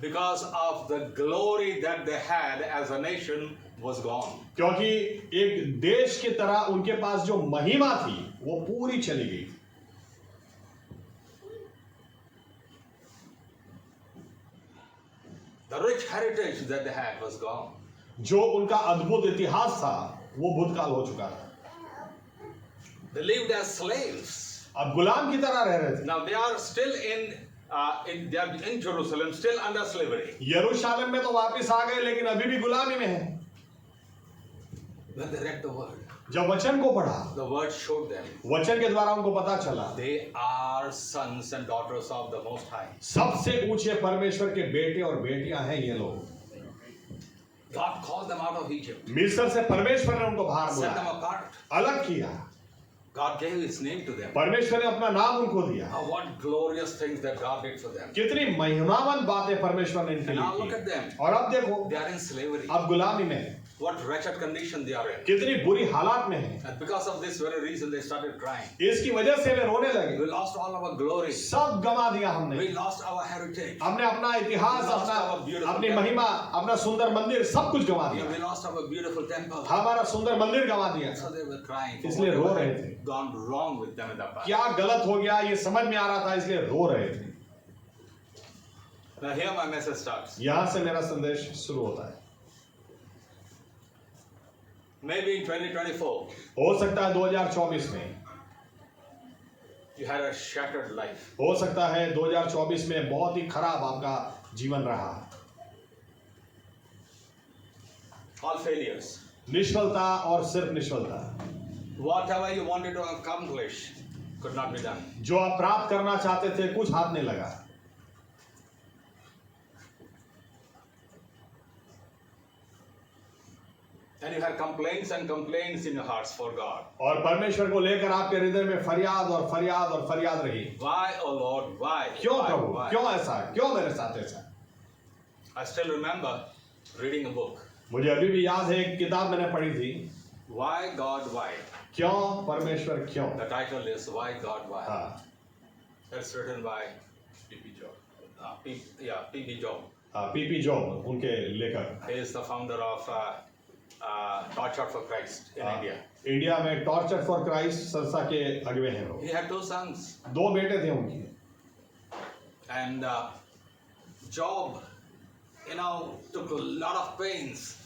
Because of the glory that they had as a nation was gone. क्योंकि एक देश की तरह उनके पास जो महिमा थी वो पूरी चली गई। The rich heritage that they had was gone. जो उनका अद्भुत इतिहास था वो भूतकाल हो चुका था। They lived as slaves. अब गुलाम की तरह रह रहे थे। Now they are still they are in Jerusalem, still under slavery. यरूशलेम में तो वापस आ गए, लेकिन अभी भी गुलामी में हैं। When they read the word, जब वचन को पढ़ा, the word showed them वचन के द्वारा उनको पता चला they are sons and daughters of the Most High. सबसे ऊंचे परमेश्वर के बेटे और बेटियां हैं ये लोग। God called them out of Egypt, मिस्र से परमेश्वर ने उनको बाहर set them बुलाया, apart. अलग किया। God gave His name to them. परमेश्वर ने अपना नाम उनको दिया। Now what glorious things that God did for them. कितनी महिमावंत बातें परमेश्वर ने इनके And now लिए look at की। them. और अब देखो, They are in slavery. अब गुलामी में हैं, What wretched condition they are in. कितनी बुरी हालात में हैं। And because of this very reason, they started crying. इसकी वजह से वे रोने लगे। We lost all our glory. सब गंवा दिया हमने। We lost our heritage. हमने अपना इतिहास, अपनी महिमा, अपना सुंदर मंदिर, सब कुछ गंवा दिया। We lost our beautiful temple. हमारा सुंदर मंदिर गंवा दिया। So they were crying. for इसलिए रो whatever रहे had थे। gone wrong with them in the past. क्या गलत हो गया ये समझ में आ रहा था, इसलिए रो रहे थे। Now here my message starts. यहां से मेरा संदेश शुरू होता है। Maybe in 2024, हो सकता है 2024 में, you had a shattered life. हो सकता है 2024 में बहुत ही खराब आपका जीवन रहा, All failures. निष्फलता और सिर्फ निष्फलता। Whatever you wanted to accomplish could not be done. जो आप प्राप्त करना चाहते थे कुछ हाथ नहीं लगा। And you have complaints and complaints in your hearts for God. और परमेश्वर को लेकर आपके हृदय में फरियाद और फरियाद और फरियाद रही। Why, oh Lord, why? क्यों Why? Prabhu, Why? क्यों ऐसा, क्यों मेरे साथ ऐसा? I still remember reading a book. मुझे अभी भी याद है एक किताब मैंने पढ़ी थी, Why God, why? क्यों परमेश्वर क्यों। The title is Why God, why? हाँ, It's written by P.P. Job. P.P. Job. PP job उनके लेखक। He is the founder of Torch Out for Christ in India. India में टॉर्चर फॉर क्राइस्ट संस्था के अगुवे हैं वो। He had 2 sons. 2 बेटे थे उनके। And Job, took a lot of pains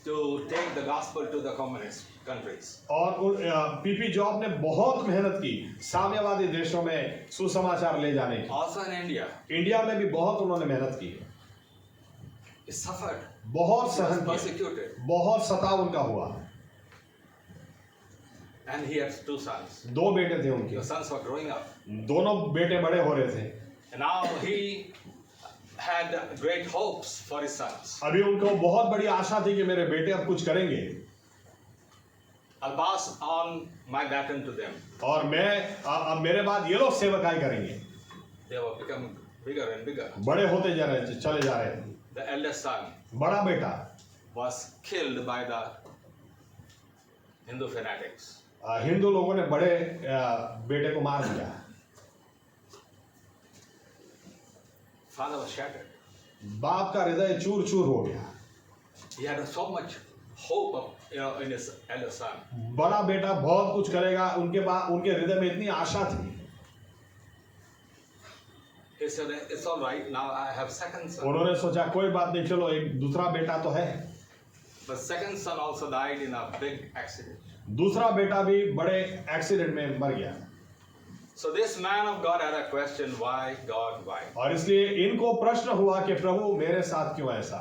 to take the gospel to the communist countries. और पीपी जॉब ने बहुत मेहनत की साम्यवादी देशों में सुसमाचार ले जाने की। Also in India, इंडिया में भी बहुत उन्होंने मेहनत की, he suffered. बहुत He was सहन किया, persecuted. बहुत सताव उनका हुआ। And he had 2 sons. 2 बेटे थे उनके, The sons were growing up. दोनों बेटे बड़े हो रहे थे। And now he had great hopes for his sons. अभी उनको बहुत बड़ी आशा थी कि मेरे बेटे अब कुछ करेंगे I'll pass on my baton to them. और मैं अब मेरे बाद ये लोग सेवकाई करेंगे। They were becoming bigger and bigger. बड़े होते जा रहे, चले जा रहे थे। The eldest son बड़ा बेटा was killed by the Hindu fanatics. Hindu लोगों ने बड़े बेटे को मार दिया। Father was shattered. बाप का हृदय चूर चूर हो गया। He had so much hope of, in his eldest son. बड़ा बेटा बहुत कुछ करेगा, उनके हृदय में इतनी आशा थी। He said, it's all right, now I have second son. उन्होंने सोचा कोई बात नहीं, चलो एक दूसरा बेटा तो है। But second son also died in a big accident. दूसरा बेटा भी बड़े एक्सीडेंट में मर गया। So this man of God had a question, why God, why? और इसलिए इनको प्रश्न हुआ कि प्रभु मेरे साथ क्यों ऐसा।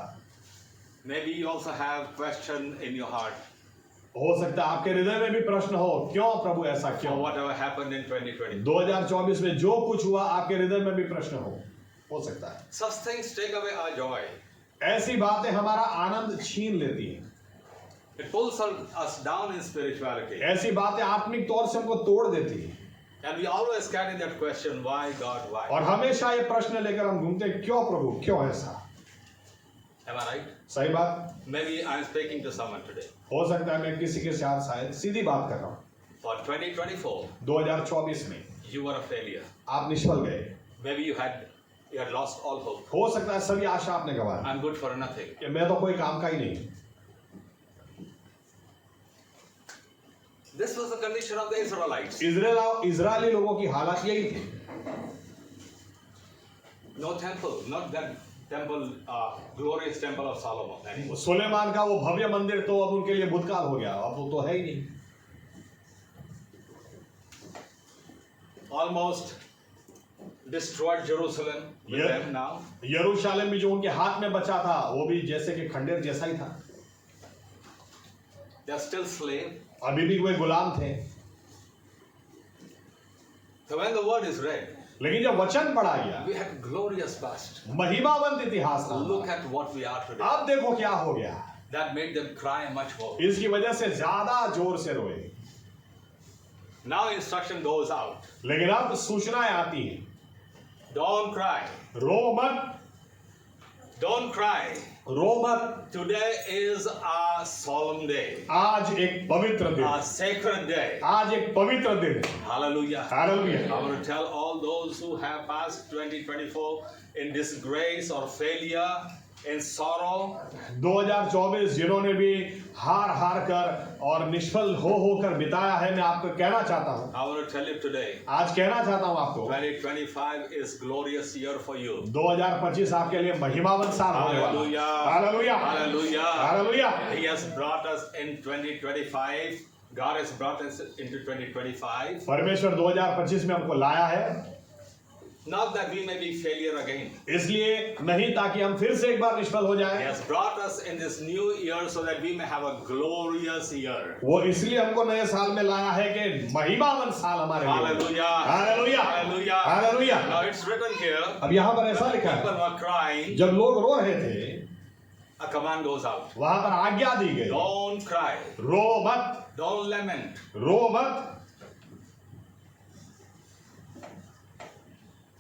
Maybe you also have question in your heart हो सकता है आपके हृदय में भी प्रश्न हो, क्यों प्रभु ऐसा for क्यों। whatever happened in 2020. 2024 में जो कुछ हुआ आपके हृदय में भी प्रश्न हो सकता है। Such things take away our joy. ऐसी बातें हमारा आनंद छीन लेती हैं। It pulls us down in spirituality. ऐसी बातें आत्मिक तौर से हमको तोड़ देती हैं। And we always carry that question, why God, why? और हमेशा ये प्रश्न लेकर हम घूमते हैं, क्यों प्रभु क्यों ऐसा। Am I right? सही बात। Maybe I am speaking to someone today. हो सकता है मैं किसी के साथ शायद सीधी बात कर रहा हूँ। For 2024, 2024 में you were a failure. आप निष्फल गए। Maybe you had lost all hope. हो सकता है सभी आशा आपने गंवा दी I'm good for nothing. कि मैं तो कोई काम का ही नहीं। This was the condition of the Israelites. Israeli लोगों की हालत यही थी। No temple, not that temple, glorious temple of Solomon anymore. Suleman का वो भव्य मंदिर तो अब उनके लिए भूतकाल हो गया, अब वो तो है ही नहीं। Almost destroyed Jerusalem with Yeah. them now. यरूशलेम भी जो उनके हाथ में बचा था वो भी जैसे कि खंडेर जैसा ही था। They are still slave. अभी भी वे गुलाम थे। So when the word is read, लेकिन जब वचन पढ़ा गया, we had glorious past. महिमावंत इतिहास था। Look at what we are today. अब देखो क्या हो गया। That made them cry much more. इसकी वजह से ज्यादा जोर से रोए। Now instruction goes out. लेकिन अब सूचनाएं आती हैं, Don't cry. रो मत, Don't cry. रो मत। Today is a solemn day. आज एक पवित्र दिन, A sacred day. आज एक पवित्र दिन। Hallelujah. Hallelujah. I want to tell all those who have passed 2024 in disgrace or failure, in sorrow. 2024 जिन्होंने भी हार हार कर और निष्फल होकर बिताया है, मैं आपको कहना चाहता हूँ, I want to tell you today, आज कहना चाहता हूँ आपको, 2025 is glorious year for you. 2025 आपके लिए महिमावंत साल होने वाला है। Hallelujah. Hallelujah. Hallelujah. Hallelujah. He has brought us in 2025. God has brought us into 2025. परमेश्वर 2025 में हमको लाया है, Not that we may be failure again. इसलिए नहीं ताकि हम फिर से एक बार निष्फल हो He जाएं। has brought us in this new year so that we may have a glorious year. वो इसलिए हमको नए साल में लाया है कि महिमावंत साल हमारे लिए। Hallelujah. Hallelujah. Hallelujah. Hallelujah. Now it's written here. अब यहाँ पर ऐसा लिखा People है, were crying. जब लोग रो रहे थे, a command goes out. वहां पर आज्ञा दी गई, Don't cry. रो मत, Don't lament. रो मत।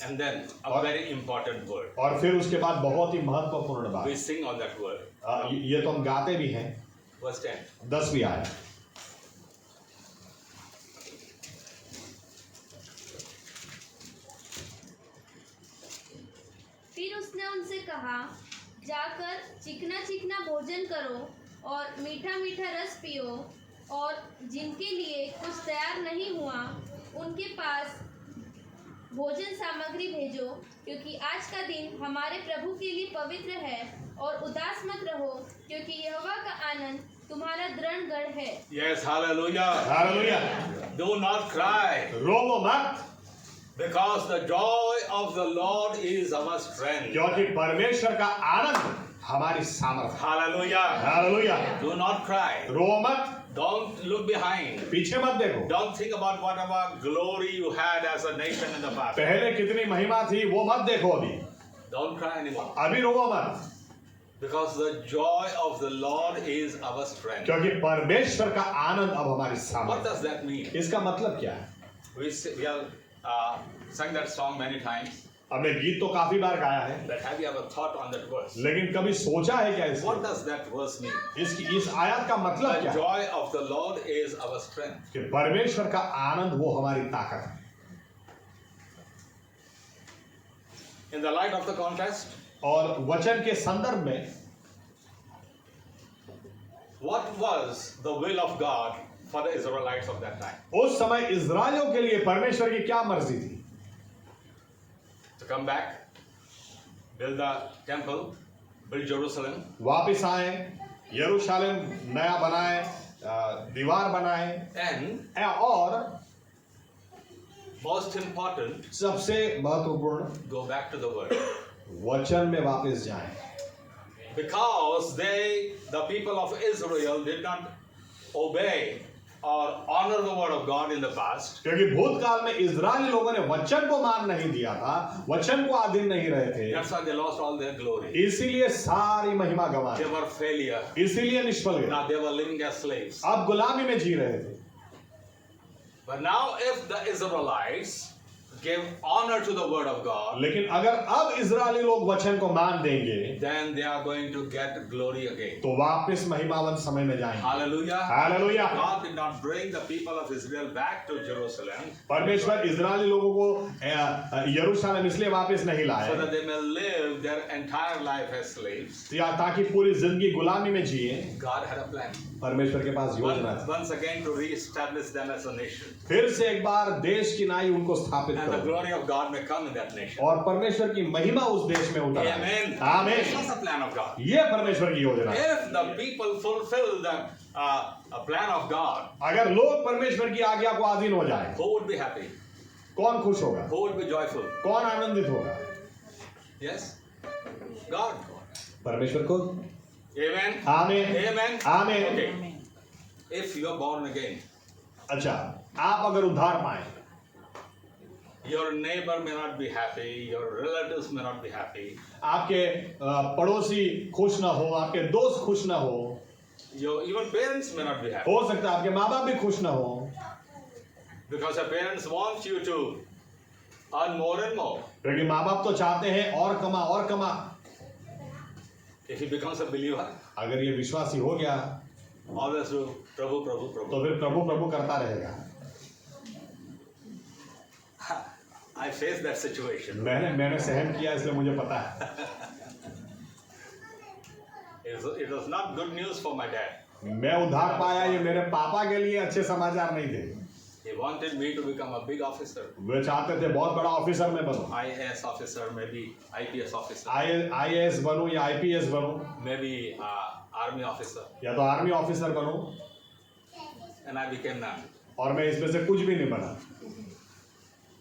And then a very important word. और फिर उसके बाद बहुत ही महत्वपूर्ण बात, We sing on that word. ये तो हम गाते भी हैं, Verse 10. 10वीं आयत। फिर उसने उनसे कहा, जाकर चिकना चिकना भोजन करो और मीठा मीठा रस पियो, और जिनके लिए कुछ तैयार नहीं हुआ उनके पास भोजन सामग्री भेजो, क्योंकि आज का दिन हमारे प्रभु के लिए पवित्र है। और उदास मत रहो, क्योंकि यहोवा का आनंद तुम्हारा दृढ़ गढ़ है। Yes, hallelujah. Hallelujah. Do not cry, रो मत, because the joy of the Lord is our strength. क्योंकि परमेश्वर का आनंद हमारी सामर्थ है। Hallelujah. Hallelujah. Do not cry. रो मत, Don't look behind. पीछे मत देखो। Don't think about whatever glory you had as a nation in the past. पहले कितनी महिमा थी वो मत देखो अभी, Don't cry anymore. अभी रो मत, Because the joy of the Lord is our strength. क्योंकि परमेश्वर का आनंद अब हमारी What सामर्थ does that mean? है। इसका मतलब क्या है? We have sung that song many times. हमने गीत तो काफी बार गाया है, But have you ever thought on that verse? लेकिन कभी सोचा है क्या What इसको? does that verse mean? इस आयत का मतलब The क्या है? joy of the Lord is our strength. कि परमेश्वर का आनंद वो हमारी ताकत है। In the light of the contrast, और वचन के संदर्भ में what was the will of God for the Israelites of that time? उस समय इस्राएलियों के लिए परमेश्वर की क्या मर्जी थी? To come back, build the temple, build Jerusalem, वापिस आए, यरूशलेम नया बनाए, दीवार बनाए, and और most important, सबसे महत्वपूर्ण go back to the word. वचन में वापस जाएं, Because the people of Israel did not obey or honor the word of God in the past. क्योंकि भूतकाल में इजरायली लोगों ने वचन को मान नहीं दिया था, वचन को अधीन नहीं रहे थे, That's why they lost all their glory. इसीलिए सारी महिमा गंवा They दी, were failure. इसीलिए निष्फल गए। Now they were living as slaves. अब गुलामी में जी रहे थे, But now if the Israelites give honor to the word of God, लेकिन अगर अब इजरायली लोग वचन को मान देंगे then they are going to get glory again. तो वापस महिमावन समय में जाएंगे। Hallelujah. Hallelujah. God did not bring the people of Israel back to Jerusalem परमेश्वर इजरायली लोगों को यरूशलेम इसलिए वापस नहीं so लाए that they may live their entire life as slaves. ताकि पूरी जिंदगी गुलामी में जिए। God had a plan. परमेश्वर के पास योजना थी, Once again to re-establish them as a nation. फिर से एक बार देश की नाई उनको स्थापित And the करो glory of God may come in that nation. और परमेश्वर की महिमा उस देश में उतर आए। Amen. आमीन। This was the plan of God. ये परमेश्वर की योजना है। If the people fulfill the plan of God, अगर लोग परमेश्वर की आज्ञा को अधीन हो जाए, who would be happy? कौन खुश होगा, Who would be joyful? कौन आनंदित होगा? Yes? God. परमेश्वर को। Amen. आमीन। Amen. आमीन। Okay. If you are born again, अच्छा, आप अगर उद्धार पाए, your neighbor may not be happy, your relatives may not be happy, आपके पड़ोसी खुश ना हो, आपके दोस्त खुश ना हो, your even parents may not be happy. हो सकता है आपके माँ बाप भी खुश ना हो, Because your parents want you to earn more and more. क्योंकि माँ बाप तो चाहते हैं और कमा। If he becomes a believer, अगर ये विश्वासी हो गया always do Prabhu, Prabhu, Prabhu. तो फिर प्रभु प्रभु करता रहेगा। I faced that situation. मैंने सहन किया, इसलिए मुझे पता है। It was not good news for my dad. मैं उद्धार पाया, ये मेरे पापा के लिए अच्छे समाचार नहीं थे। He wanted me to become a big officer. वे चाहते थे बहुत बड़ा ऑफिसर में बनूं, IAS officer, maybe IPS officer, IAS बनूं या IPS बनूं, maybe army officer. या तो आर्मी ऑफिसर बनूं, And I became none. और मैं इसमें से कुछ भी नहीं बना,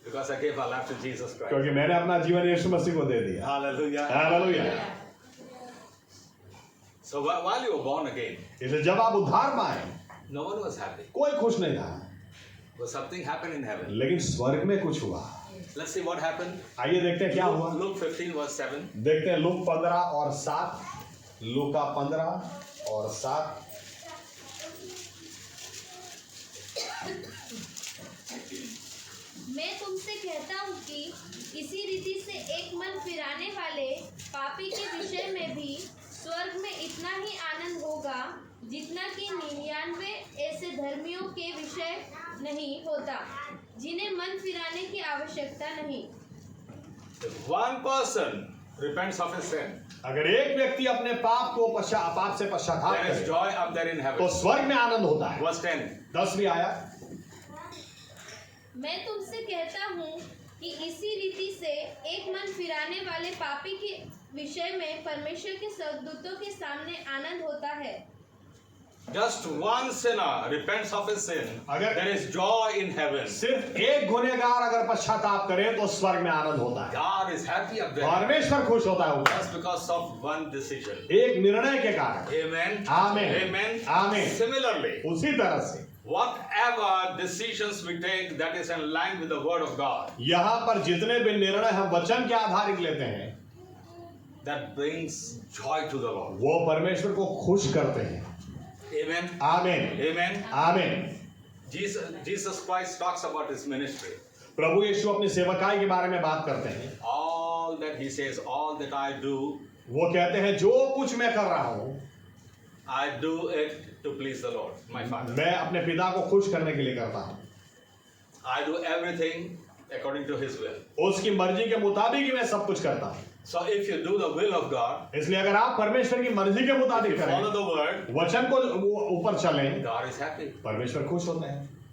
Because I gave my life to Jesus Christ. क्योंकि मैंने अपना जीवन यीशु मसीह को दे दिया। Hallelujah. Hallelujah. So while you were born again, इसलिए जब आप उद्धार पाए, no one was happy. कोई खुश नहीं था, But something happened in heaven. लेकिन स्वर्ग में कुछ हुआ। Let's see what happened. आइए देखते हैं क्या हुआ। Luke 15 verse 7. देखते हैं लूक 15 और 7। लूका 15 और 7। मैं तुमसे कहता हूँ कि इसी रीति से एक मन फिराने वाले पापी के विषय में भी स्वर्ग में इतना ही आनंद होगा जितना कि 99 ऐसे धर्मियों के विषय नहीं होता जिन्हें मन फिराने की आवश्यकता नहीं। If one person repents of his sin, अगर एक व्यक्ति अपने पाप से पश्चाताप there is करे joy up there in तो heaven. स्वर्ग में आनंद होता है। Verse 10. 10 भी आया। मैं तुमसे कहता हूँ कि इसी रीति से एक मन फिराने वाले पापी के विषय में परमेश्वर के स्वर्गदूतों के सामने आनंद होता है। Just one sinner repents of his sin, अगर- there is joy in heaven. सिर्फ एक गुनहगार अगर पश्चाताप करे तो स्वर्ग में आनंद होता है। God is happy up there. परमेश्वर खुश होता है ऊपर। Just because of one decision. एक निर्णय के कारण। Amen. Amen. Amen. Amen. Similarly, उसी तरह से whatever decisions we take that is in line with the word of God, यहाँ पर जितने भी निर्णय हम वचन के आधारित लेते हैं that brings joy to the Lord. वो परमेश्वर को खुश करते हैं। Amen. आमीन। Amen. आमीन। Jesus Christ talks about his ministry. प्रभु यीशु अपनी सेवकाई के बारे में बात करते हैं। All that he says, all that I do, वो कहते हैं जो कुछ मैं कर रहा हूँ I do it to please the Lord, my Father. मैं अपने पिता को खुश करने के लिए करता हूँ। I do everything according to his will. उसकी मर्जी के मुताबिक ही मैं सब कुछ करता हूँ। So if you do the will of God, इसलिए अगर आप परमेश्वर की मर्जी के मुताबिक you follow करें, the word, वचन को ऊपर चलें, God is happy. परमेश्वर खुश होते हैं।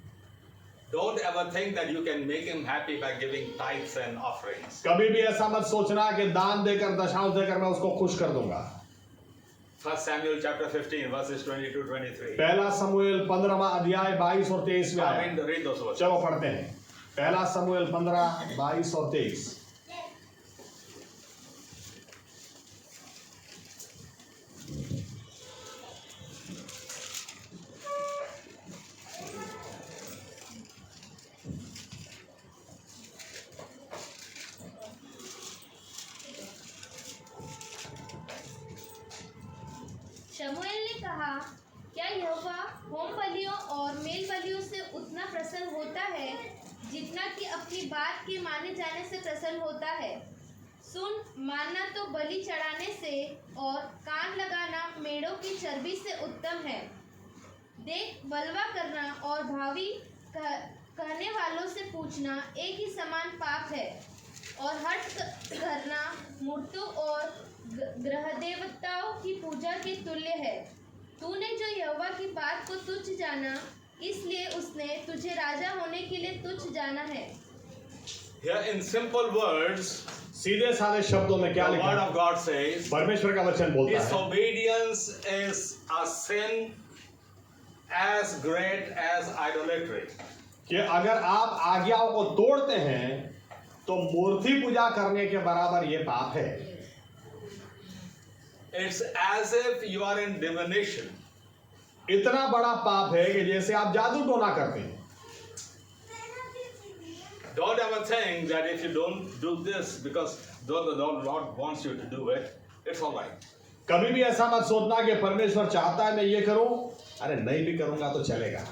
Don't ever think that you can make him happy by giving tithes and offerings. कभी भी ऐसा मत सोचना कि दान देकर दशांश देकर मैं उसको खुश कर दूंगा। 1 Samuel chapter 15 verses 22-23. पहला समूएल 15वां अध्याय 22 और 23 में I आया। mean, read those verses. चलो पढ़ते हैं। पहला समूएल 15, 22 और 23। शमूएल ने कहा, क्या यहोवा होम बलियों और मेल बलियों से उतना प्रसन्न होता है जितना कि अपनी बात के माने जाने से प्रसन्न होता है? सुन, मानना तो बलि चढ़ाने से और कान लगाना मेढ़ों की चर्बी से उत्तम है। देख, बलवा करना और भावी कहने वालों से पूछना एक ही समान पाप है, और हठ करना मूर्तों और ग्रह देवताओं की पूजा के तुल्य है। तूने जो यहोवा की बात को तुच्छ जाना, इसलिए उसने तुझे राजा होने के लिए तुच्छ जाना है। Here in simple words, सीधे साधे शब्दों में क्या the लिखा word है? of God says, परमेश्वर का वचन बोलता है disobedience is a sin as great as idolatry. कि अगर आप आज्ञाओं को तोड़ते हैं तो मूर्ति पूजा करने के बराबर ये पाप है। It's as if you are in divination. इतना बड़ा पाप है कि जैसे आप जादू टोना करते हैं। Don't ever think that if you don't do this because the Lord wants you to do it, it's all right. कभी भी ऐसा मत सोचना कि परमेश्वर चाहता है मैं ये करूं, अरे नहीं भी करूंगा तो चलेगा।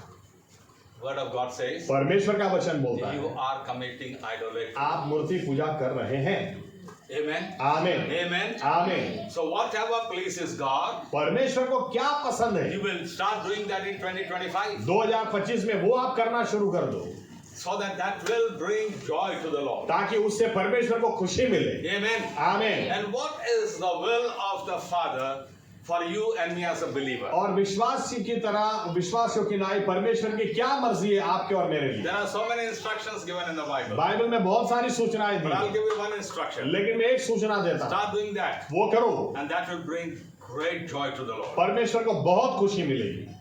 Word of God says, परमेश्वर का वचन बोलता you है are committing idolatry. आप मूर्ति पूजा कर रहे हैं। Amen. आमीन। Amen. आमीन। So whatever pleases God, परमेश्वर को क्या पसंद है you will start doing that in 2025, 2025 में वो आप करना शुरू कर दो, so that will bring joy to the Lord. ताकि उससे परमेश्वर को खुशी मिले। Amen. आमीन। And what is the will of the Father for you and me as a believer? और विश्वासी की तरह विश्वासियों की नाई परमेश्वर की क्या मर्जी है आपके और मेरे लिए? There are so many instructions given in the Bible. Bible में बहुत सारी सूचनाएं But I'll the, give you one instruction. लेकिन मैं एक सूचना देता हूं, Start doing that, वो करो, and that will bring great joy to the Lord. परमेश्वर को बहुत खुशी मिलेगी।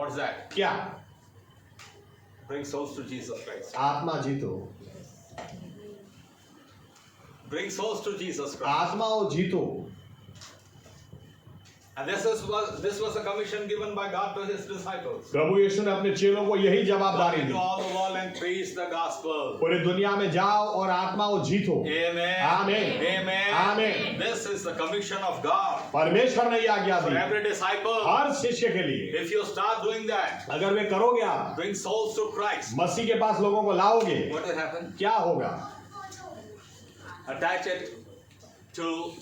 What's that? क्या? Bring souls to Jesus Christ. आत्मा जीतो, Bring souls to Jesus Christ. आत्माओं जीतो। And this was a commission given by God to his disciples. प्रभु यीशु ने अपने चेलों को यही Go जवाबदारी into the, all the world and preach the gospel. पूरी दुनिया में जाओ और आत्माओं जीतो। Amen. Amen. Amen. Amen. This is the commission of God परमेश्वर ने यह आज्ञा for दी every disciple. हर शिष्य के लिए, If you start doing that, अगर वे करोगे, आप bring souls to Christ. मसीह के पास लोगों को लाओगे, What will happen? क्या होगा? Attach it to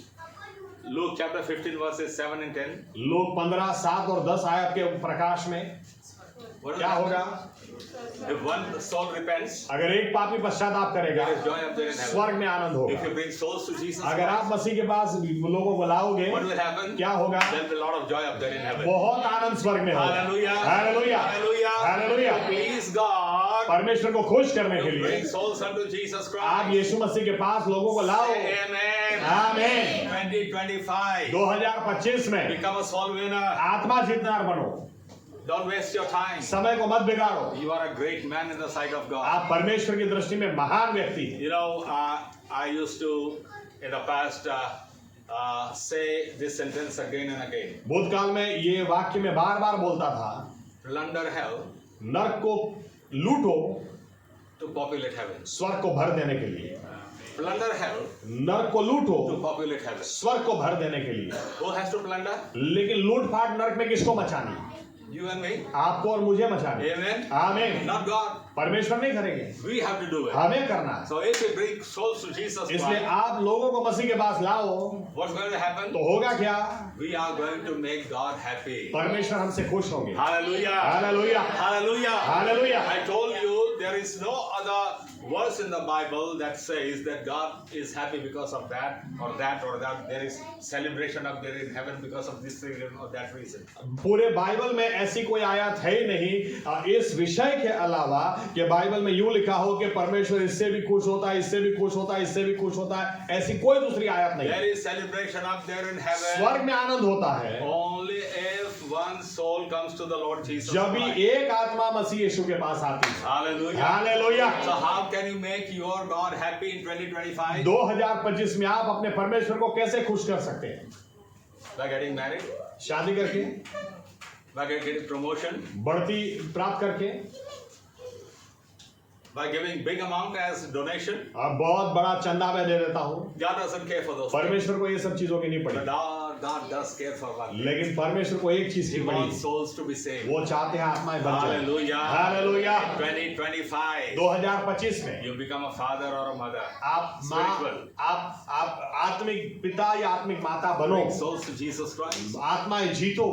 Luke chapter 15 verses 7 and 10. लोग 15, 7 और 10 आयत के प्रकाश में What will क्या happen? होगा? If one soul repents, अगर एक पापी पश्चाताप करेगा, there is joy up there in heaven. स्वर्ग में आनंद If होगा। you bring souls to Jesus अगर Christ, आप मसीह के पास लोगों को लाओगे, what will happen? क्या होगा? There will be a lot of joy up there in heaven. बहुत आनंद स्वर्ग में होगा। Hallelujah. Hallelujah, Hallelujah. Hallelujah. To please God, परमेश्वर को खुश करने के to लिए bring souls unto Jesus आप Christ. यीशु मसीह के पास लोगों को लाओ। Amen. आमीन। 2025. 2025 में Become a soul winner. आत्मा जीतनार बनो, Don't waste your time. समय को मत बिगाड़ो। You are a great man in the sight of God. आप परमेश्वर की दृष्टि में महान व्यक्ति हैं। You know, I used to, in the past, say this sentence again and again. भूतकाल में ये वाक्य में बार बार बोलता था, Plunder hell नरक को लूटो to populate heaven. स्वर्ग को भर देने के लिए। Plunder hell नरक को लूटो to populate heaven. स्वर्ग को भर देने के लिए। Who has to plunder? लेकिन लूटपाट नरक में किसको मचानी? You and me. आपको और मुझे मचानी। Amen. आमीन। Not God. परमेश्वर नहीं करेंगे, We have to do it. हमें करना है। So if we bring souls to Jesus इसलिए Christ, आप लोगों को मसीह के पास लाओ, what's going to happen? तो होगा क्या? We are going to make God happy. परमेश्वर हमसे खुश होंगे। Hallelujah. Hallelujah, Hallelujah. Hallelujah. I told you there is no other verse in the Bible that says that God is happy because of that or that or that. There is celebration up there in heaven because of this reason or that reason. पूरे Bible में ऐसी कोई आयत है ही नहीं इस विषय के अलावा कि बाइबल में यूं लिखा हो कि परमेश्वर इससे भी खुश होता है, इससे भी खुश होता है, इससे भी खुश होता है। ऐसी कोई दूसरी आयत नहीं। There is celebration up there in heaven स्वर्ग में आनंद होता है only if one soul comes to the Lord Jesus जब भी Christ. एक आत्मा मसीह यीशु के पास आती है। Hallelujah. Hallelujah. So how can you make your God happy in 2025? 2025 में आप अपने परमेश्वर को कैसे खुश कर सकते हैं? By getting married, शादी करके, by getting promotion, बढ़ती प्राप्त करके, by giving big amount as donation. अब बहुत बड़ा चंदा मैं दे देता हूँ। God doesn't care for those things. परमेश्वर को ये सब चीजों की नहीं But पड़ी, God does care for one. लेकिन परमेश्वर को एक चीज He की wants पड़ी, souls to be saved. वो चाहते हैं आत्माएं बच जाएं। Hallelujah. हालेलुया। 2025. 2025 में You become a father or a mother. आप माँ, Spiritual. आप आत्मिक पिता या आत्मिक माता बनो, Bring souls to Jesus Christ. आत्माएं जीतो।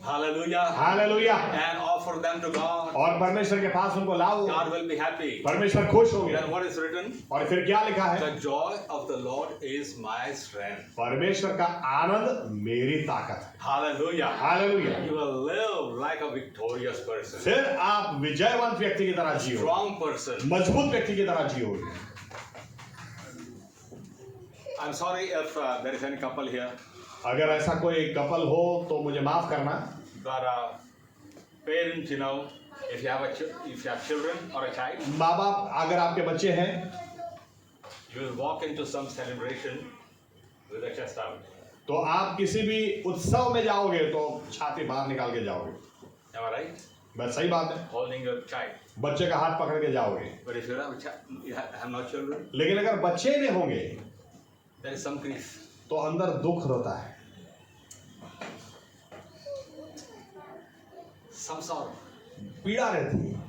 Hallelujah. Hallelujah. And offer them to God. और परमेश्वर के पास उनको लाओ, God will be happy. परमेश्वर खुश होंगे। Then what is written? और फिर क्या लिखा है? The joy of the Lord is my strength. परमेश्वर का आनंद मेरी ताकत है। Hallelujah. Hallelujah. You will live like a victorious person. फिर आप विजयवंत व्यक्ति की तरह जियो, Strong person. मजबूत व्यक्ति की तरह जियोगे। I'm sorry if there is any couple here. अगर ऐसा कोई कपल हो तो मुझे माफ करना, But parents, you know, if you have children or a child, माँ बाप अगर आपके बच्चे हैं, you will walk into some celebration with a chest out. तो आप किसी भी उत्सव में जाओगे तो छाती बाहर निकाल के जाओगे। Am I right? बस सही बात है। Holding your child. बच्चे का हाथ पकड़ के जाओगे। But if you have no children, लेकिन अगर बच्चे नहीं होंगे there is some grief. तो अंदर दुख होता है, Some sorrow. पीड़ा रहती है।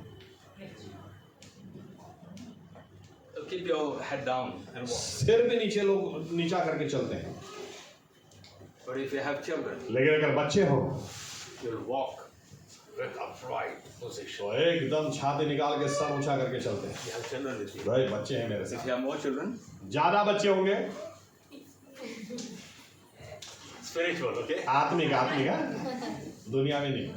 So keep your head down and walk. सिर भी नीचे लोग नीचा करके चलते हैं। But if you have children, लेकिन अगर बच्चे हो you will walk with upright position. तो एकदम छाती निकाल के सर ऊंचा करके चलते हैं। You have children with you. भाई बच्चे हैं मेरे If साथ। you have more children, ज्यादा बच्चे होंगे, spiritual, okay? आत्मिक दुनिया में नहीं।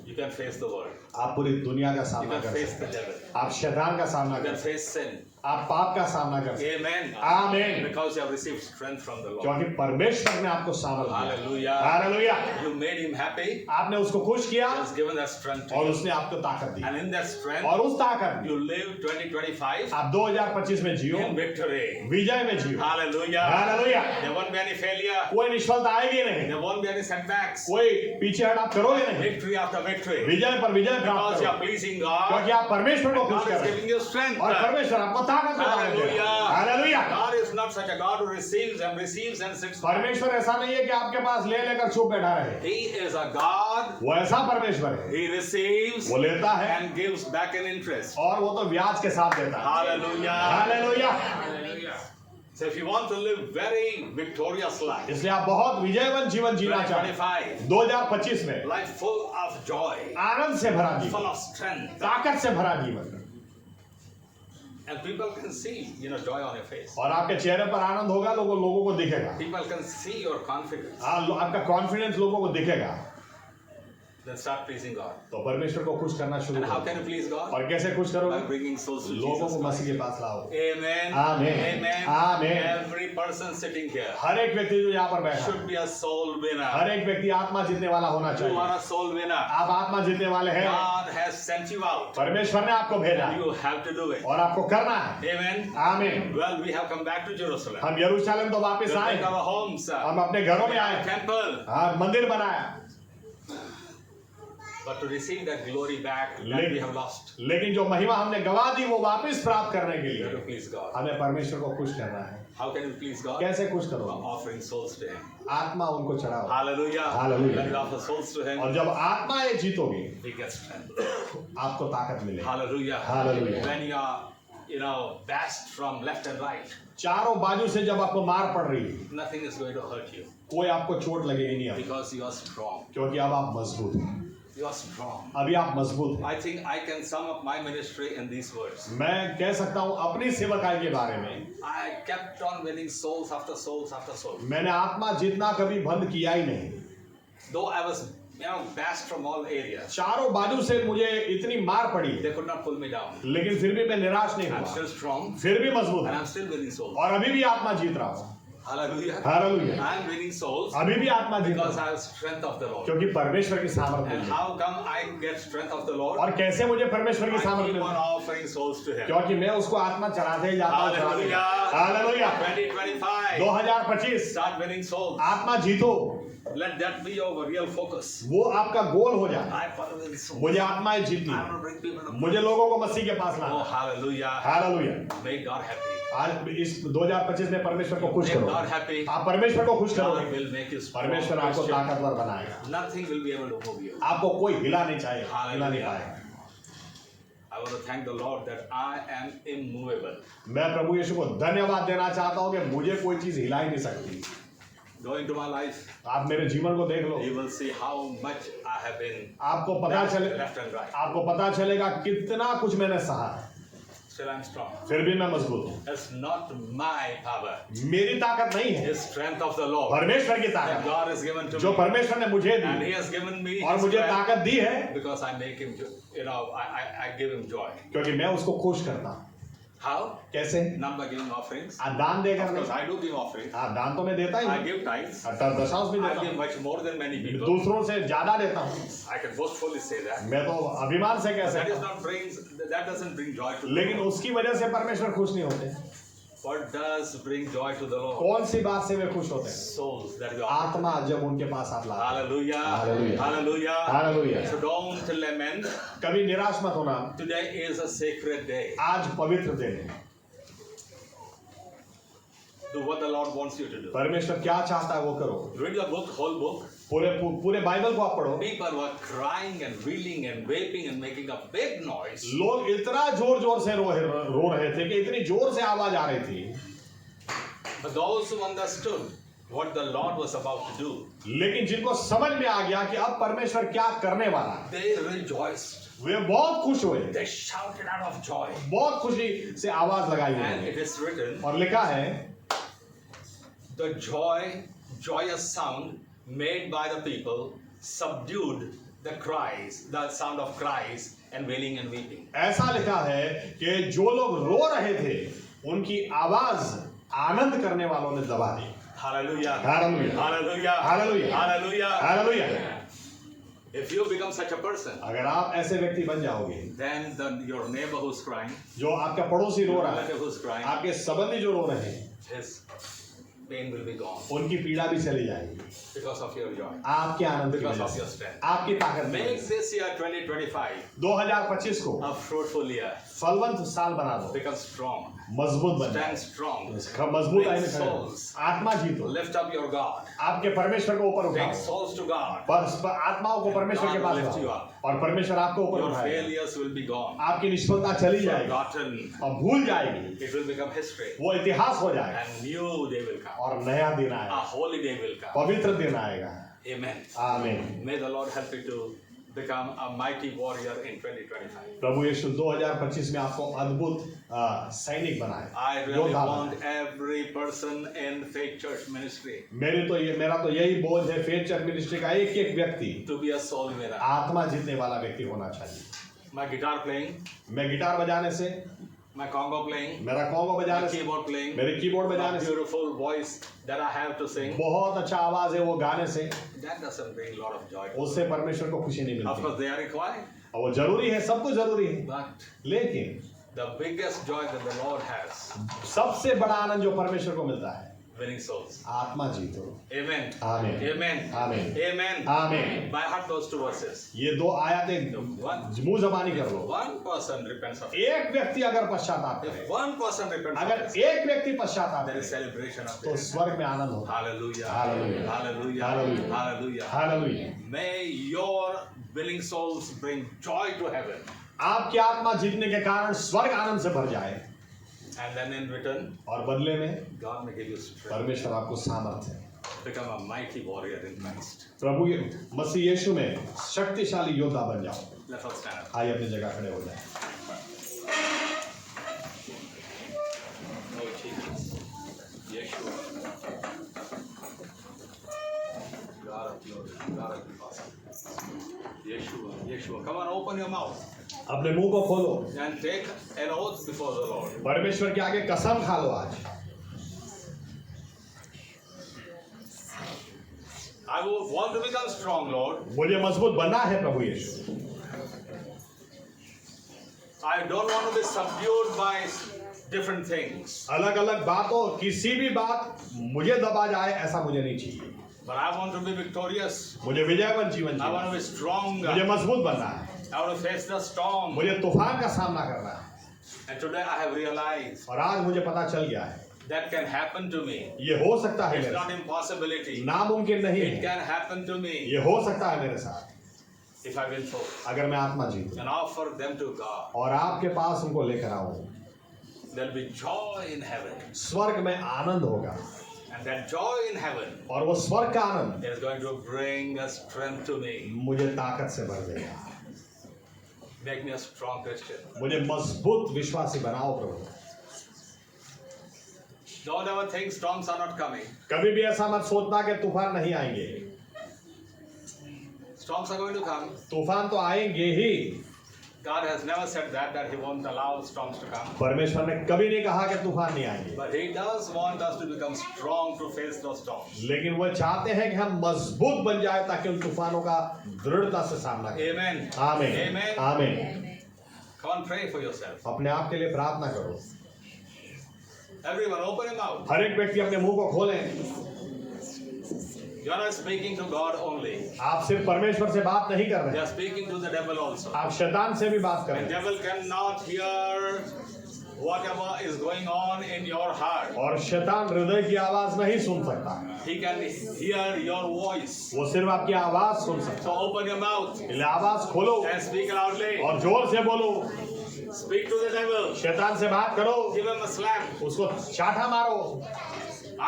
You can face the world. आप पूरी दुनिया का You सामना can कर face सकते the हैं, devil. आप शैतान का सामना You कर can सकते face sin. हैं, आप पाप का सामना कर सकते Amen. हैं। आमीन। Because you have received strength from the Lord. क्योंकि परमेश्वर ने आपको सामर्थ दिया। Hallelujah. Hallelujah. You made him happy. आपने उसको खुश किया He has given that strength to और you. उसने आपको ताकत दी And in that strength, और उस ताकत में you live 2025 आप 2025 में जियो, in victory. विजय में जियो। Hallelujah. Hallelujah. There won't be any failure. कोई निष्फलता आएगी नहीं, There won't be any setbacks. कोई पीछे हट आप करोगे नहीं, Victory after victory. विजय पर विजय प्राप्त Because you are करोगे pleasing God. क्योंकि आप परमेश्वर को खुश God कर is रहे giving हैं you strength. और परमेश्वर आपको ताकत प्रदान कर रहे हैं। Hallelujah. God is not such a God who receives and sits. परमेश्वर ऐसा नहीं है कि आपके पास ले लेकर चुप बैठा रहे, He is a God. वो ऐसा परमेश्वर है, He receives वो लेता है and gives back in interest. और वो तो ब्याज के साथ देता है। Hallelujah. Hallelujah. So if you want to live very victorious life, इसलिए आप बहुत विजयवंत जीवन जीना चाहते 2025, हैं 2025 में life full of joy, आनंद से भरा full जीवन, of strength, ताकत से भरा जीवन, and people can see, joy on your face. और आपके चेहरे पर आनंद होगा, लोगों को दिखेगा। People can see your confidence. आपका कॉन्फिडेंस लोगों को दिखेगा, Then start pleasing God. तो परमेश्वर को खुश करना शुरू And how करो। can you please God? और कैसे खुश By करोगे? bringing souls to लोगों Jesus को Christ. मसीह के पास लाओ। Amen. Amen. Amen. Amen. Every person sitting here हर एक व्यक्ति जो यहाँ पर बैठा should है, be a soul winner. हर एक व्यक्ति आत्मा जीतने वाला होना You चाहिए। are a soul winner. आप आत्मा जीतने वाले हैं, God has sent you out. परमेश्वर ने आपको भेजा And you have to do it. और आपको करना है। Amen. आमीन। Well, we have come back to Jerusalem. हम यरूशलेम तो वापस We आए, have our homes. हम अपने घरों में आए, Temple. हाँ मंदिर बनाया, But to receive that glory back that we have lost. लेकिन जो महिमा हमने गवा दी वो वापस प्राप्त करने के You have to लिए please God. हमें परमेश्वर को खुश करना है। How can you please God? कैसे खुश By करोगे? offering souls to Him. आत्मा उनको चढ़ाओ, Hallelujah. Hallelujah. When you offer souls to Him, और जब आत्माएं जीतोगे He gets strength. आपको ताकत मिलेगी। Hallelujah. Hallelujah. When you are, bashed from left and right, चारों बाजू से जब आपको मार पड़ रही है, nothing is going to hurt you कोई आपको चोट लगेगी नहीं अब, because you are strong. क्योंकि अब आप मजबूत हैं। You are strong. अभी आप मजबूत हैं। I think I can sum up my ministry in these words. मैं कह सकता हूँ अपनी सेवकाई के बारे में, I kept on winning souls after souls after souls. मैंने आत्मा जीतना कभी बंद किया ही नहीं। Though I was, bashed from all areas, चारों बाजू से मुझे इतनी मार पड़ी, they could not pull me down. लेकिन फिर भी मैं निराश नहीं I'm हुआ, still strong फिर भी मजबूत and हूँ I'm still winning souls. और अभी भी आत्मा जीत रहा हूँ। Hallelujah. Hallelujah. I'm winning souls अभी भी आत्मा जीत because रहा I हूँ have strength of the Lord. क्योंकि परमेश्वर की सामर्थ And milli. how come I get strength of the Lord? और कैसे मुझे परमेश्वर की I सामर्थ keep on milli? offering souls to Him. क्योंकि मैं उसको आत्मा चढ़ाते ही जाता हूँ, चढ़ाते ही। Hallelujah. Hallelujah. 2025. 2025 Start winning souls. आत्मा जीतो, Let that be your real focus. वो आपका गोल हो जाए। I want to win souls. मुझे आत्माएं जीतनी I है, want to bring people to मुझे लोगों को मसीह के पास Oh, लाना। hallelujah. Hallelujah. Make God happy. आज इस 2025 में परमेश्वर को खुश Make करो। God happy. आप परमेश्वर को खुश God करोगे, will make you strong. परमेश्वर आपको Christian. ताकतवर बनाएगा। Nothing will be able to move you. आपको कोई हिला नहीं चाहिए, Hallelujah. हिला नहीं पाएगा। I want to thank the Lord that I am immovable. मैं प्रभु यीशु को धन्यवाद देना चाहता हूँ कि मुझे कोई चीज हिला ही नहीं सकती। Go into my life. आप मेरे जीवन को देख लो, You will see how much I have been आपको पता चले, left and right. आपको पता चलेगा कितना कुछ मैंने सहा है, Still I'm strong. फिर भी मैं मजबूत हूँ। It's not my power. मेरी ताकत नहीं है, It's strength of the Lord परमेश्वर की that ताकत God has given to जो me. परमेश्वर ने मुझे And He the has given me और His मुझे strength ताकत दी है because I make Him, I give Him joy. क्योंकि मैं उसको खुश करता हूँ। How? कैसे? Not by giving offerings. दान देकर Because नहीं, I do give offerings. दान तो मैं देता ही I हूँ, give tithes. दशांश भी I देता give हूँ, much more than many people. दूसरों से ज्यादा देता हूँ। I can boastfully say that. मैं तो अभिमान से कह That सकता is हूँ, not brings. That doesn't bring joy to the लेकिन Lord. उसकी वजह से परमेश्वर खुश नहीं होते। What does bring joy to the Lord? कौन सी बात से वे खुश होते हैं? Souls that you offer. आत्मा जब उनके पास आप लाते हैं। Hallelujah. Hallelujah. Hallelujah. Hallelujah. So don't lament. कभी निराश मत होना, Today is a sacred day. आज पवित्र दिन है। Do what the Lord wants you to do. परमेश्वर क्या चाहता है वो करो। Read the book, whole book. पूरे बाइबल को आप पढ़ो। People were crying and reeling and weeping and making a big noise. लोग इतना जोर जोर से रो रहे थे कि इतनी जोर से आवाज आ रही थी, But those who understood what the Lord was about to do, लेकिन जिनको समझ में आ गया कि अब परमेश्वर क्या करने वाला है, they rejoiced. वे बहुत खुश हुए, They shouted out of joy. बहुत खुशी से आवाज लगाई And उन्होंने। it is written, और लिखा है, the joyous sound made by the people subdued the cries, the sound of cries and wailing and weeping. ऐसा लिखा है कि जो लोग रो रहे थे उनकी आवाज आनंद करने वालों ने दबा दी। Hallelujah. Hallelujah. Hallelujah. Hallelujah. Hallelujah. Hallelujah. If you become such a person, अगर आप ऐसे व्यक्ति बन जाओगे, then your neighbor who's crying, जो आपका पड़ोसी रो your रहा है, relative who's crying, आपके संबंधी जो रो रहे हैं, his pain will be gone उनकी पीड़ा भी चली जाएगी because of your joy, आपके आनंद की because वजह of your से, strength. आपकी ताकत की वजह Make से। this year 2025 2025 को a fruitful year. फलवंत साल बना दो, Become strong. मजबूत बन Stand strong. जाओ, मजबूत आईने खड़े हो, आत्मा जीतो, Lift up your God. आपके परमेश्वर को ऊपर Take उठाओ, souls to God. आत्माओं को परमेश्वर के पास God will lift you लाओ up. और परमेश्वर आपको ऊपर Your उठाएगा, failures will be gone. आपकी निष्फलता चली जाएगी Forgotten. और भूल जाएगी, It will become history. वो इतिहास हो जाएगा And new day will come. और नया दिन A आएगा, holy day will come. पवित्र दिन आएगा। Amen. आमीन। May the Lord help you to become a mighty warrior in 2025. प्रभु यीशु 2025 में आपको अद्भुत सैनिक बनाए, I really योद्धा want बनाए। every person in Faith Church Ministry मेरा तो यही बोझ है फेथ चर्च मिनिस्ट्री का एक एक व्यक्ति to be a soul winner. आत्मा जीतने वाला व्यक्ति होना चाहिए। My guitar playing, मैं गिटार बजाने से, my congo playing, मेरा कॉन्गो my बजाने से, keyboard playing, मेरे कीबोर्ड my बजाने से, beautiful voice that I have to sing, बहुत अच्छा आवाज है वो गाने से, that doesn't bring a lot of joy. उससे परमेश्वर को खुशी नहीं Of मिलती। course, they are required, और वो जरूरी है, सब कुछ जरूरी है, but लेकिन the biggest joy that the Lord has, सबसे बड़ा आनंद जो परमेश्वर को मिलता है, winning souls. आत्मा जीतो। Amen. आमीन। Amen. आमीन। Amen. आमीन। By heart those two verses. ये दो आयतें मुंह जबानी कर लो। One person repents of it. एक व्यक्ति अगर पश्चाताप करे, If one person repents अगर of it, एक व्यक्ति पश्चाताप there is करे, celebration of तो it. स्वर्ग में आनंद होता है। Hallelujah. Hallelujah. Hallelujah. Hallelujah. Hallelujah. Hallelujah. May your willing souls bring joy to heaven. आपकी आत्मा जीतने के कारण स्वर्ग आनंद से भर जाए And then in return, और बदले में God may give you strength. परमेश्वर आपको सामर्थ्य, Become a mighty warrior in Christ. प्रभु मसीह यीशु में शक्तिशाली योद्धा बन जाओ। Let us stand up. आइए अपनी जगह खड़े हो जाए। Oh Jesus. Yeshua. God of glory. God of the awesome. Yeshua. Yeshua. Come on, open your mouth अपने मुंह को खोलो, and take an oath before the Lord. परमेश्वर के आगे कसम खा लो आज। I will want to become strong, Lord. मुझे मजबूत बनना है प्रभु यीशु। I don't want to be subdued by different things. अलग अलग बातों, किसी भी बात मुझे दबा जाए ऐसा मुझे नहीं चाहिए। But I want to be victorious. मुझे विजयवन जीवन I want Jeena, to be strong. मुझे मजबूत बनना है, I want to face the storm. मुझे तूफान का सामना करना है। And today I have realized और आज मुझे पता चल गया है that can happen to me. ये हो सकता है It's मेरे not साथ, impossibility. नामुमकिन नहीं It है, can happen to me ये हो सकता है मेरे साथ if I win souls अगर मैं आत्मा जीतूं and offer them to God. और आपके पास उनको लेकर आऊं। There'll be joy in heaven. स्वर्ग में आनंद होगा And that joy in heaven और वो स्वर्ग का आनंद is going to bring a strength to me. मुझे ताकत से भर देगा, Make me a strong Christian. मुझे मजबूत विश्वासी बनाओ प्रभु। Don't ever think storms are not coming. कभी भी ऐसा मत सोचना कि तूफान नहीं आएंगे, Storms are going to come. तूफान तो आएंगे ही। God has never said that He won't allow storms to come. परमेश्वर ने कभी नहीं कहा कि तूफान नहीं आएंगे, But He does want us to become strong to face those storms. लेकिन वो चाहते हैं कि हम मजबूत बन जाए ताकि उन तूफानों का दृढ़ता से सामना करें। Amen. आमीन, Amen. आमीन। Come on, pray for yourself. अपने आप के लिए प्रार्थना करो। Everyone, open your mouth. हर एक व्यक्ति अपने मुंह को खोलें। You are not speaking to God only. आप सिर्फ परमेश्वर से बात नहीं कर You रहे, are speaking to the devil also. आप शैतान से भी बात कर The रहे हैं। devil cannot hear whatever is going on in your heart. और शैतान हृदय की आवाज नहीं सुन सकता, He can hear your voice. वो सिर्फ आपकी आवाज सुन सकता So open your mouth है। इसलिए आवाज खोलो and speak loudly. और जोर से बोलो, Speak to the devil. शैतान से बात करो, Give him a slap. उसको चाटा मारो।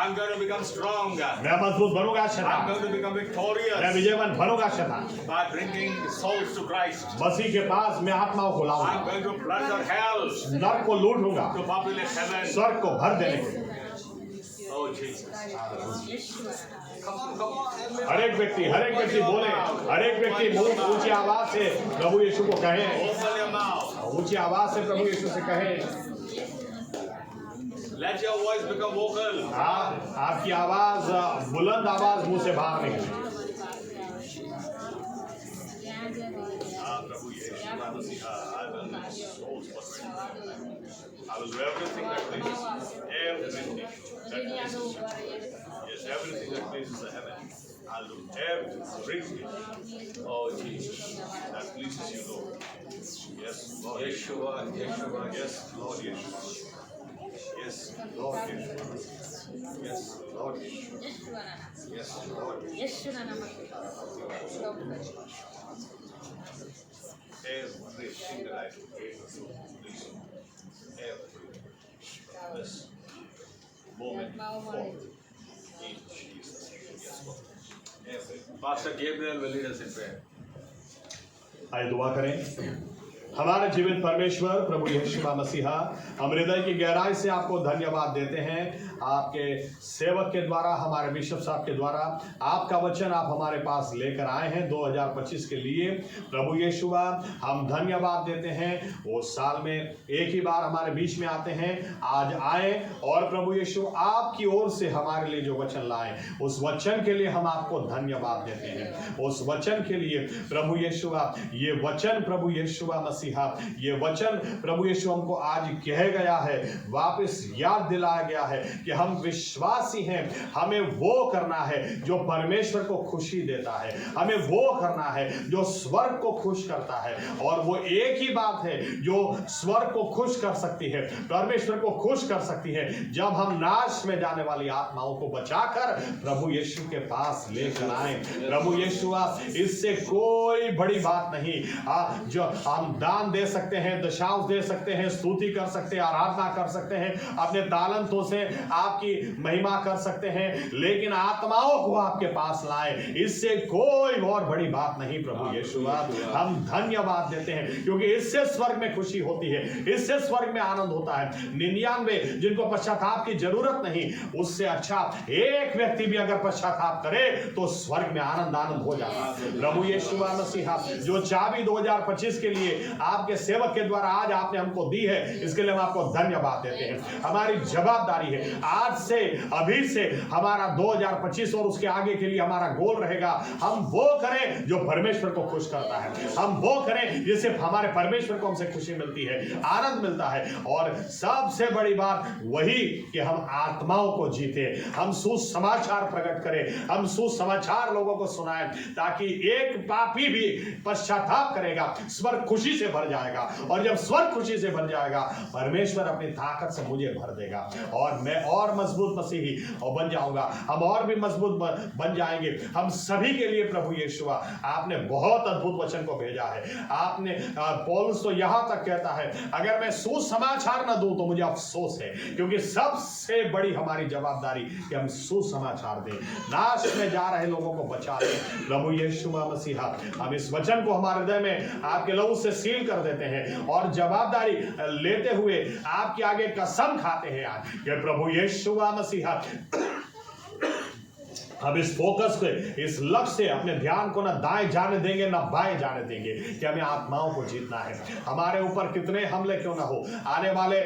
I'm going to become strong. मैं मजबूत बनूंगा I'm शैतान, going to become मैं victorious विजयवन बनूंगा शैतान। by bringing souls to Christ. मसीह के पास मैं आत्माओं को I'm लाऊंगा, going to plunder hell नर्क को लूट लूंगा, to populate heaven. स्वर्ग को भर देने के लिए। Oh Jesus. Come on, come on. हर एक व्यक्ति बोले, हर एक व्यक्ति बहुत ऊंची आवाज से प्रभु यीशु को कहे, Open your mouth. ऊंची आवाज से प्रभु यीशु से कहे। Let your voice become vocal. आपकी आवाज बुलंद आवाज मुंह से बाहर निकले। प्रभु यीशु मसीह, I will do souls for 20. I will do everything that pleases you. Everything that pleases you. Yes, everything that pleases the heaven. I'll do everything. Brings me. Oh Jesus, that pleases you, Lord. Yes, Lord Yeshua, Yeshua. Yes, Lord Yeshua. Yes, Lord Yeshua. Yes, Lord Yeshua. Yes, Lord Yeshua. Every single item, please, every this moment forward in Jesus' name. Yes, Lord. Every. Pastor Gabriel will lead us in prayer. आइए दुआ करें। हमारे जीवित परमेश्वर प्रभु यीशु मसीहा, हम हृदय की गहराई से आपको धन्यवाद देते हैं। आपके सेवक के द्वारा, हमारे बिशप साहब के द्वारा आपका वचन आप हमारे पास लेकर आए हैं 2025 के लिए। प्रभु यीशु हम धन्यवाद देते हैं। वो साल में एक ही बार हमारे बीच में आते हैं, आज आए और प्रभु यीशु आपकी ओर से हमारे लिए जो वचन लाए, उस वचन के लिए हम आपको धन्यवाद देते हैं। उस वचन के लिए प्रभु यीशु, ये वचन प्रभु यीशु मसीहा, ये वचन प्रभु यीशु हमको आज कह गया है, वापस याद दिलाया गया है कि हम विश्वासी हैं। हमें वो करना है जो परमेश्वर को खुशी देता है, हमें वो करना है जो स्वर्ग को खुश करता है। और वो एक ही बात है जो स्वर्ग को खुश कर सकती है, परमेश्वर को खुश कर सकती है, जब हम नाश में जाने वाली आत्माओं को बचाकर प्रभु यीशु के पास लेकर आए। प्रभु यीशु, इससे कोई बड़ी बात नहीं। जो हम दान दे सकते हैं, दशांश दे सकते हैं, स्तुति कर सकते हैं, आराधना कर सकते हैं, अपने तालंतों से आपकी महिमा कर सकते हैं, लेकिन आत्माओं को आपके पास लाए, इससे कोई और बड़ी बात नहीं। प्रभु यीशु, हम धन्यवाद देते हैं क्योंकि इससे स्वर्ग में खुशी होती है, इससे स्वर्ग में आनंद होता है। 99 जिनको पश्चाताप की जरूरत नहीं, उससे अच्छा एक व्यक्ति भी अगर पश्चाताप करे तो स्वर्ग में आनंद हो जाता है। प्रभु यीशु मसीहा, जो चाबी 2025 के लिए आपके सेवक के द्वारा आज आपने हमको दी है, इसके लिए हम आपको धन्यवाद देते हैं। हमारी जवाबदारी है आज से, अभी से हमारा 2025 और उसके आगे के लिए हमारा गोल रहेगा, हम वो करें जो परमेश्वर को खुश करता है, हम वो करें जिससे हमारे परमेश्वर को हमसे खुशी मिलती है, आनंद मिलता है। और सबसे बड़ी बात वही कि हम आत्माओं को जीते, हम सुसमाचार प्रकट करें, हम सुसमाचार लोगों को सुनाएं, ताकि एक पापी भी पश्चाताप करेगा, स्वर्ग खुशी से भर जाएगा। और जब स्वर्ग खुशी से भर जाएगा, परमेश्वर अपनी ताकत से मुझे भर देगा और मैं और मजबूत मसीही और बन जाऊंगा, हम और भी मजबूत बन जाएंगे। हम सभी के लिए प्रभु यीशु, आपने बहुत अद्भुत वचन को भेजा है। आपने पौलुस तो यहां तक कहता है, अगर मैं सुसमाचार न दूं तो मुझे अफसोस है, क्योंकि सबसे बड़ी हमारी जवाबदारी कि हम सुसमाचार दें, नाश में जा रहे लोगों को बचा लें। प्रभु यीशु मसीहा, हम इस वचन को हमारे हृदय में आपके लहू से सील कर देते हैं और जवाबदारी लेते हुए आपके आगे कसम खाते हैं आज कि प्रभु यीशु मसीहा, अब इस फोकस पे, इस लक्ष्य से अपने ध्यान को ना दाएं जाने देंगे ना बाएं जाने देंगे कि हमें आत्माओं को जीतना है। हमारे ऊपर कितने हमले क्यों ना हो, आने वाले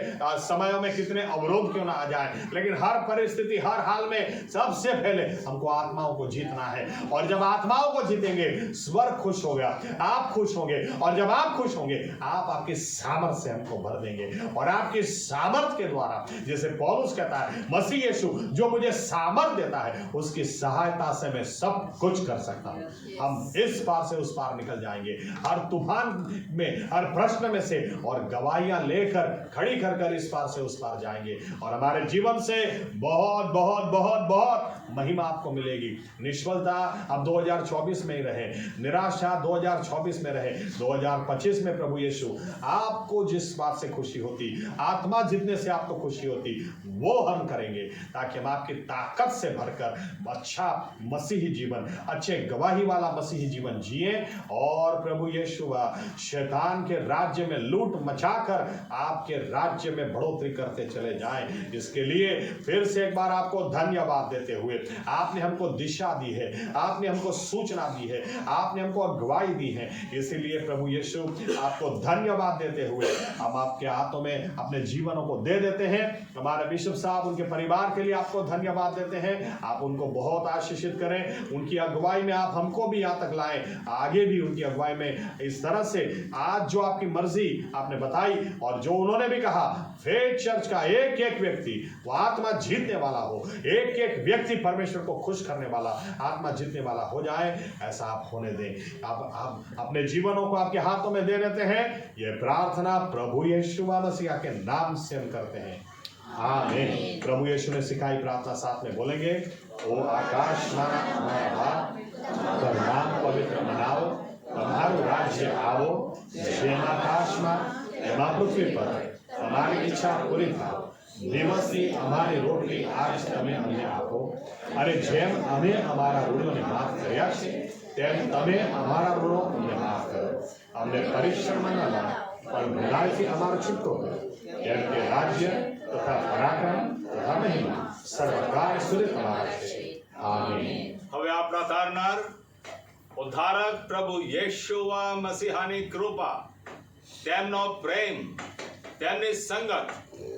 समयों में कितने अवरोध क्यों ना आ जाए, लेकिन हर परिस्थिति, हर हाल में सबसे पहले हमको आत्माओं को जीतना है। और जब आत्माओं को जीतेंगे, स्वर्ग खुश होगा, आप खुश होंगे, और जब आप खुश होंगे, आप आपके सामर्थ्य से हमको भर देंगे। और आपके सामर्थ्य के द्वारा, जैसे पौलुस कहता है, मसीह यीशु जो मुझे सामर्थ्य देता है, उसकी सहायता से मैं सब कुछ कर सकता हूं। हम इस पार से उस पार निकल जाएंगे, हर तूफान में, हर प्रश्न में से, और गवाहियां लेकर खड़ी कर इस पार से उस पार जाएंगे। और हमारे जीवन से बहुत बहुत बहुत बहुत महिमा आपको मिलेगी। निष्फलता अब 2024 में ही रहे, निराशा 2024 में रहे, 2025 में प्रभु यीशु आपको जिस बात से खुशी होती, आत्मा जीतने से आपको खुशी होती, वो हम करेंगे, ताकि हम आपकी ताकत से भरकर अच्छा मसीही जीवन, अच्छे गवाही वाला मसीही जीवन जिए और प्रभु यीशु शैतान के राज्य में लूट मचाकर आपके राज्य में बढ़ोतरी करते चले जाएं। इसके लिए फिर से एक बार आपको धन्यवाद देते हुए, आपने हमको दिशा दी है, आपने हमको सूचना दी है, आपने हमको अगुवाई दी है, इसीलिए प्रभु यीशु आपको धन्यवाद देते हुए हम आपके हाथों में अपने जीवनों को दे देते हैं। हमारे बिशप साहब, उनके परिवार के लिए आपको धन्यवाद देते हैं। आप उनको बहुत आशीषित करें, उनकी अगुवाई में आप हमको भी यहाँ तक लाएं, आगे भी उनकी अगुवाई में इस तरह से आज जो आपकी मर्जी आपने बताई और जो उन्होंने भी कहा, फेथ चर्च का एक एक व्यक्ति वो आत्मा जीतने वाला हो, एक एक व्यक्ति परमेश्वर को खुश करने वाला, आत्मा जीतने वाला हो जाए, ऐसा आप होने दें। आप अपने जीवनों को आपके हाथों में दे देते हैं। ये प्रार्थना प्रभु यीशु मसीह के नाम से हम करते हैं, आमीन। प्रभु यीशु ने सिखाई प्रार्थना साथ में बोलेंगे। ओ आकाश माना हमारा बाप, पर नाम पवित्र मनाओ, તમારું રાજ્ય આવો, જેમ આકાશમાં એમાં પૃથ્વી પર તમારી ઈચ્છા પૂરી થાવ। દિવસની અમારી રોટલી આજ તમે અમને આપો, અને જેમ અમે અમારા ઋણોને માફ કર્યા છે તેમ તમે અમારા ઋણો અમને માફ કરો। અમને પરીક્ષણમાં ન લાવો, પણ ભલાઈથી અમારો છૂટકો કરો, કેમ કે રાજ્ય તથા પરાક્રમ તથા મહિમા સર્વકાળ સુધી તમારા છે, આમીન। હવે આપણા તારનાર ઉદ્ધારક પ્રભુ યેશુવા મસીહાની કૃપા, તેમનો પ્રેમ, તેમની સંગત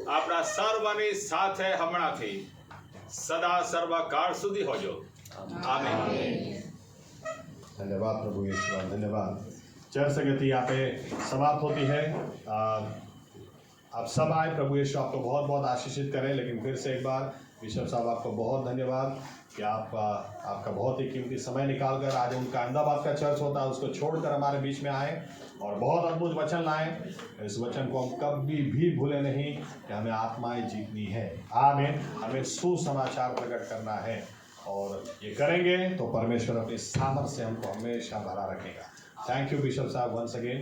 આપણા સર્વની સાથે હમણાંથી સદા સર્વકાળ સુધી હોજો, આમીન। धन्यवाद प्रभु यीशु, धन्यवाद। चर्च संगति यहाँ पे समाप्त होती है। आप सब आए, प्रभु यीशु आपको बहुत बहुत आशीषित करें। लेकिन फिर से एक बार बिशप साहब आपको बहुत धन्यवाद कि आपका बहुत ही कीमती समय निकालकर आज उनका अहमदाबाद का चर्च होता है उसको छोड़कर हमारे बीच में आए और बहुत अद्भुत वचन लाए। इस वचन को हम कभी भी भूले नहीं कि हमें आत्माएं जीतनी है, आमीन। हमें सुसमाचार प्रकट करना है और ये करेंगे तो परमेश्वर अपनी सामर्थ्य से हमको हमेशा भरा रखेगा। थैंक यू बिशप साहब, वंस अगेन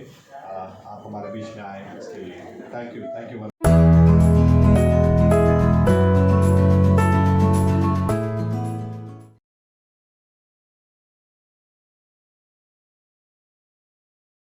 आप हमारे बीच में आए इसके लिए थैंक यू।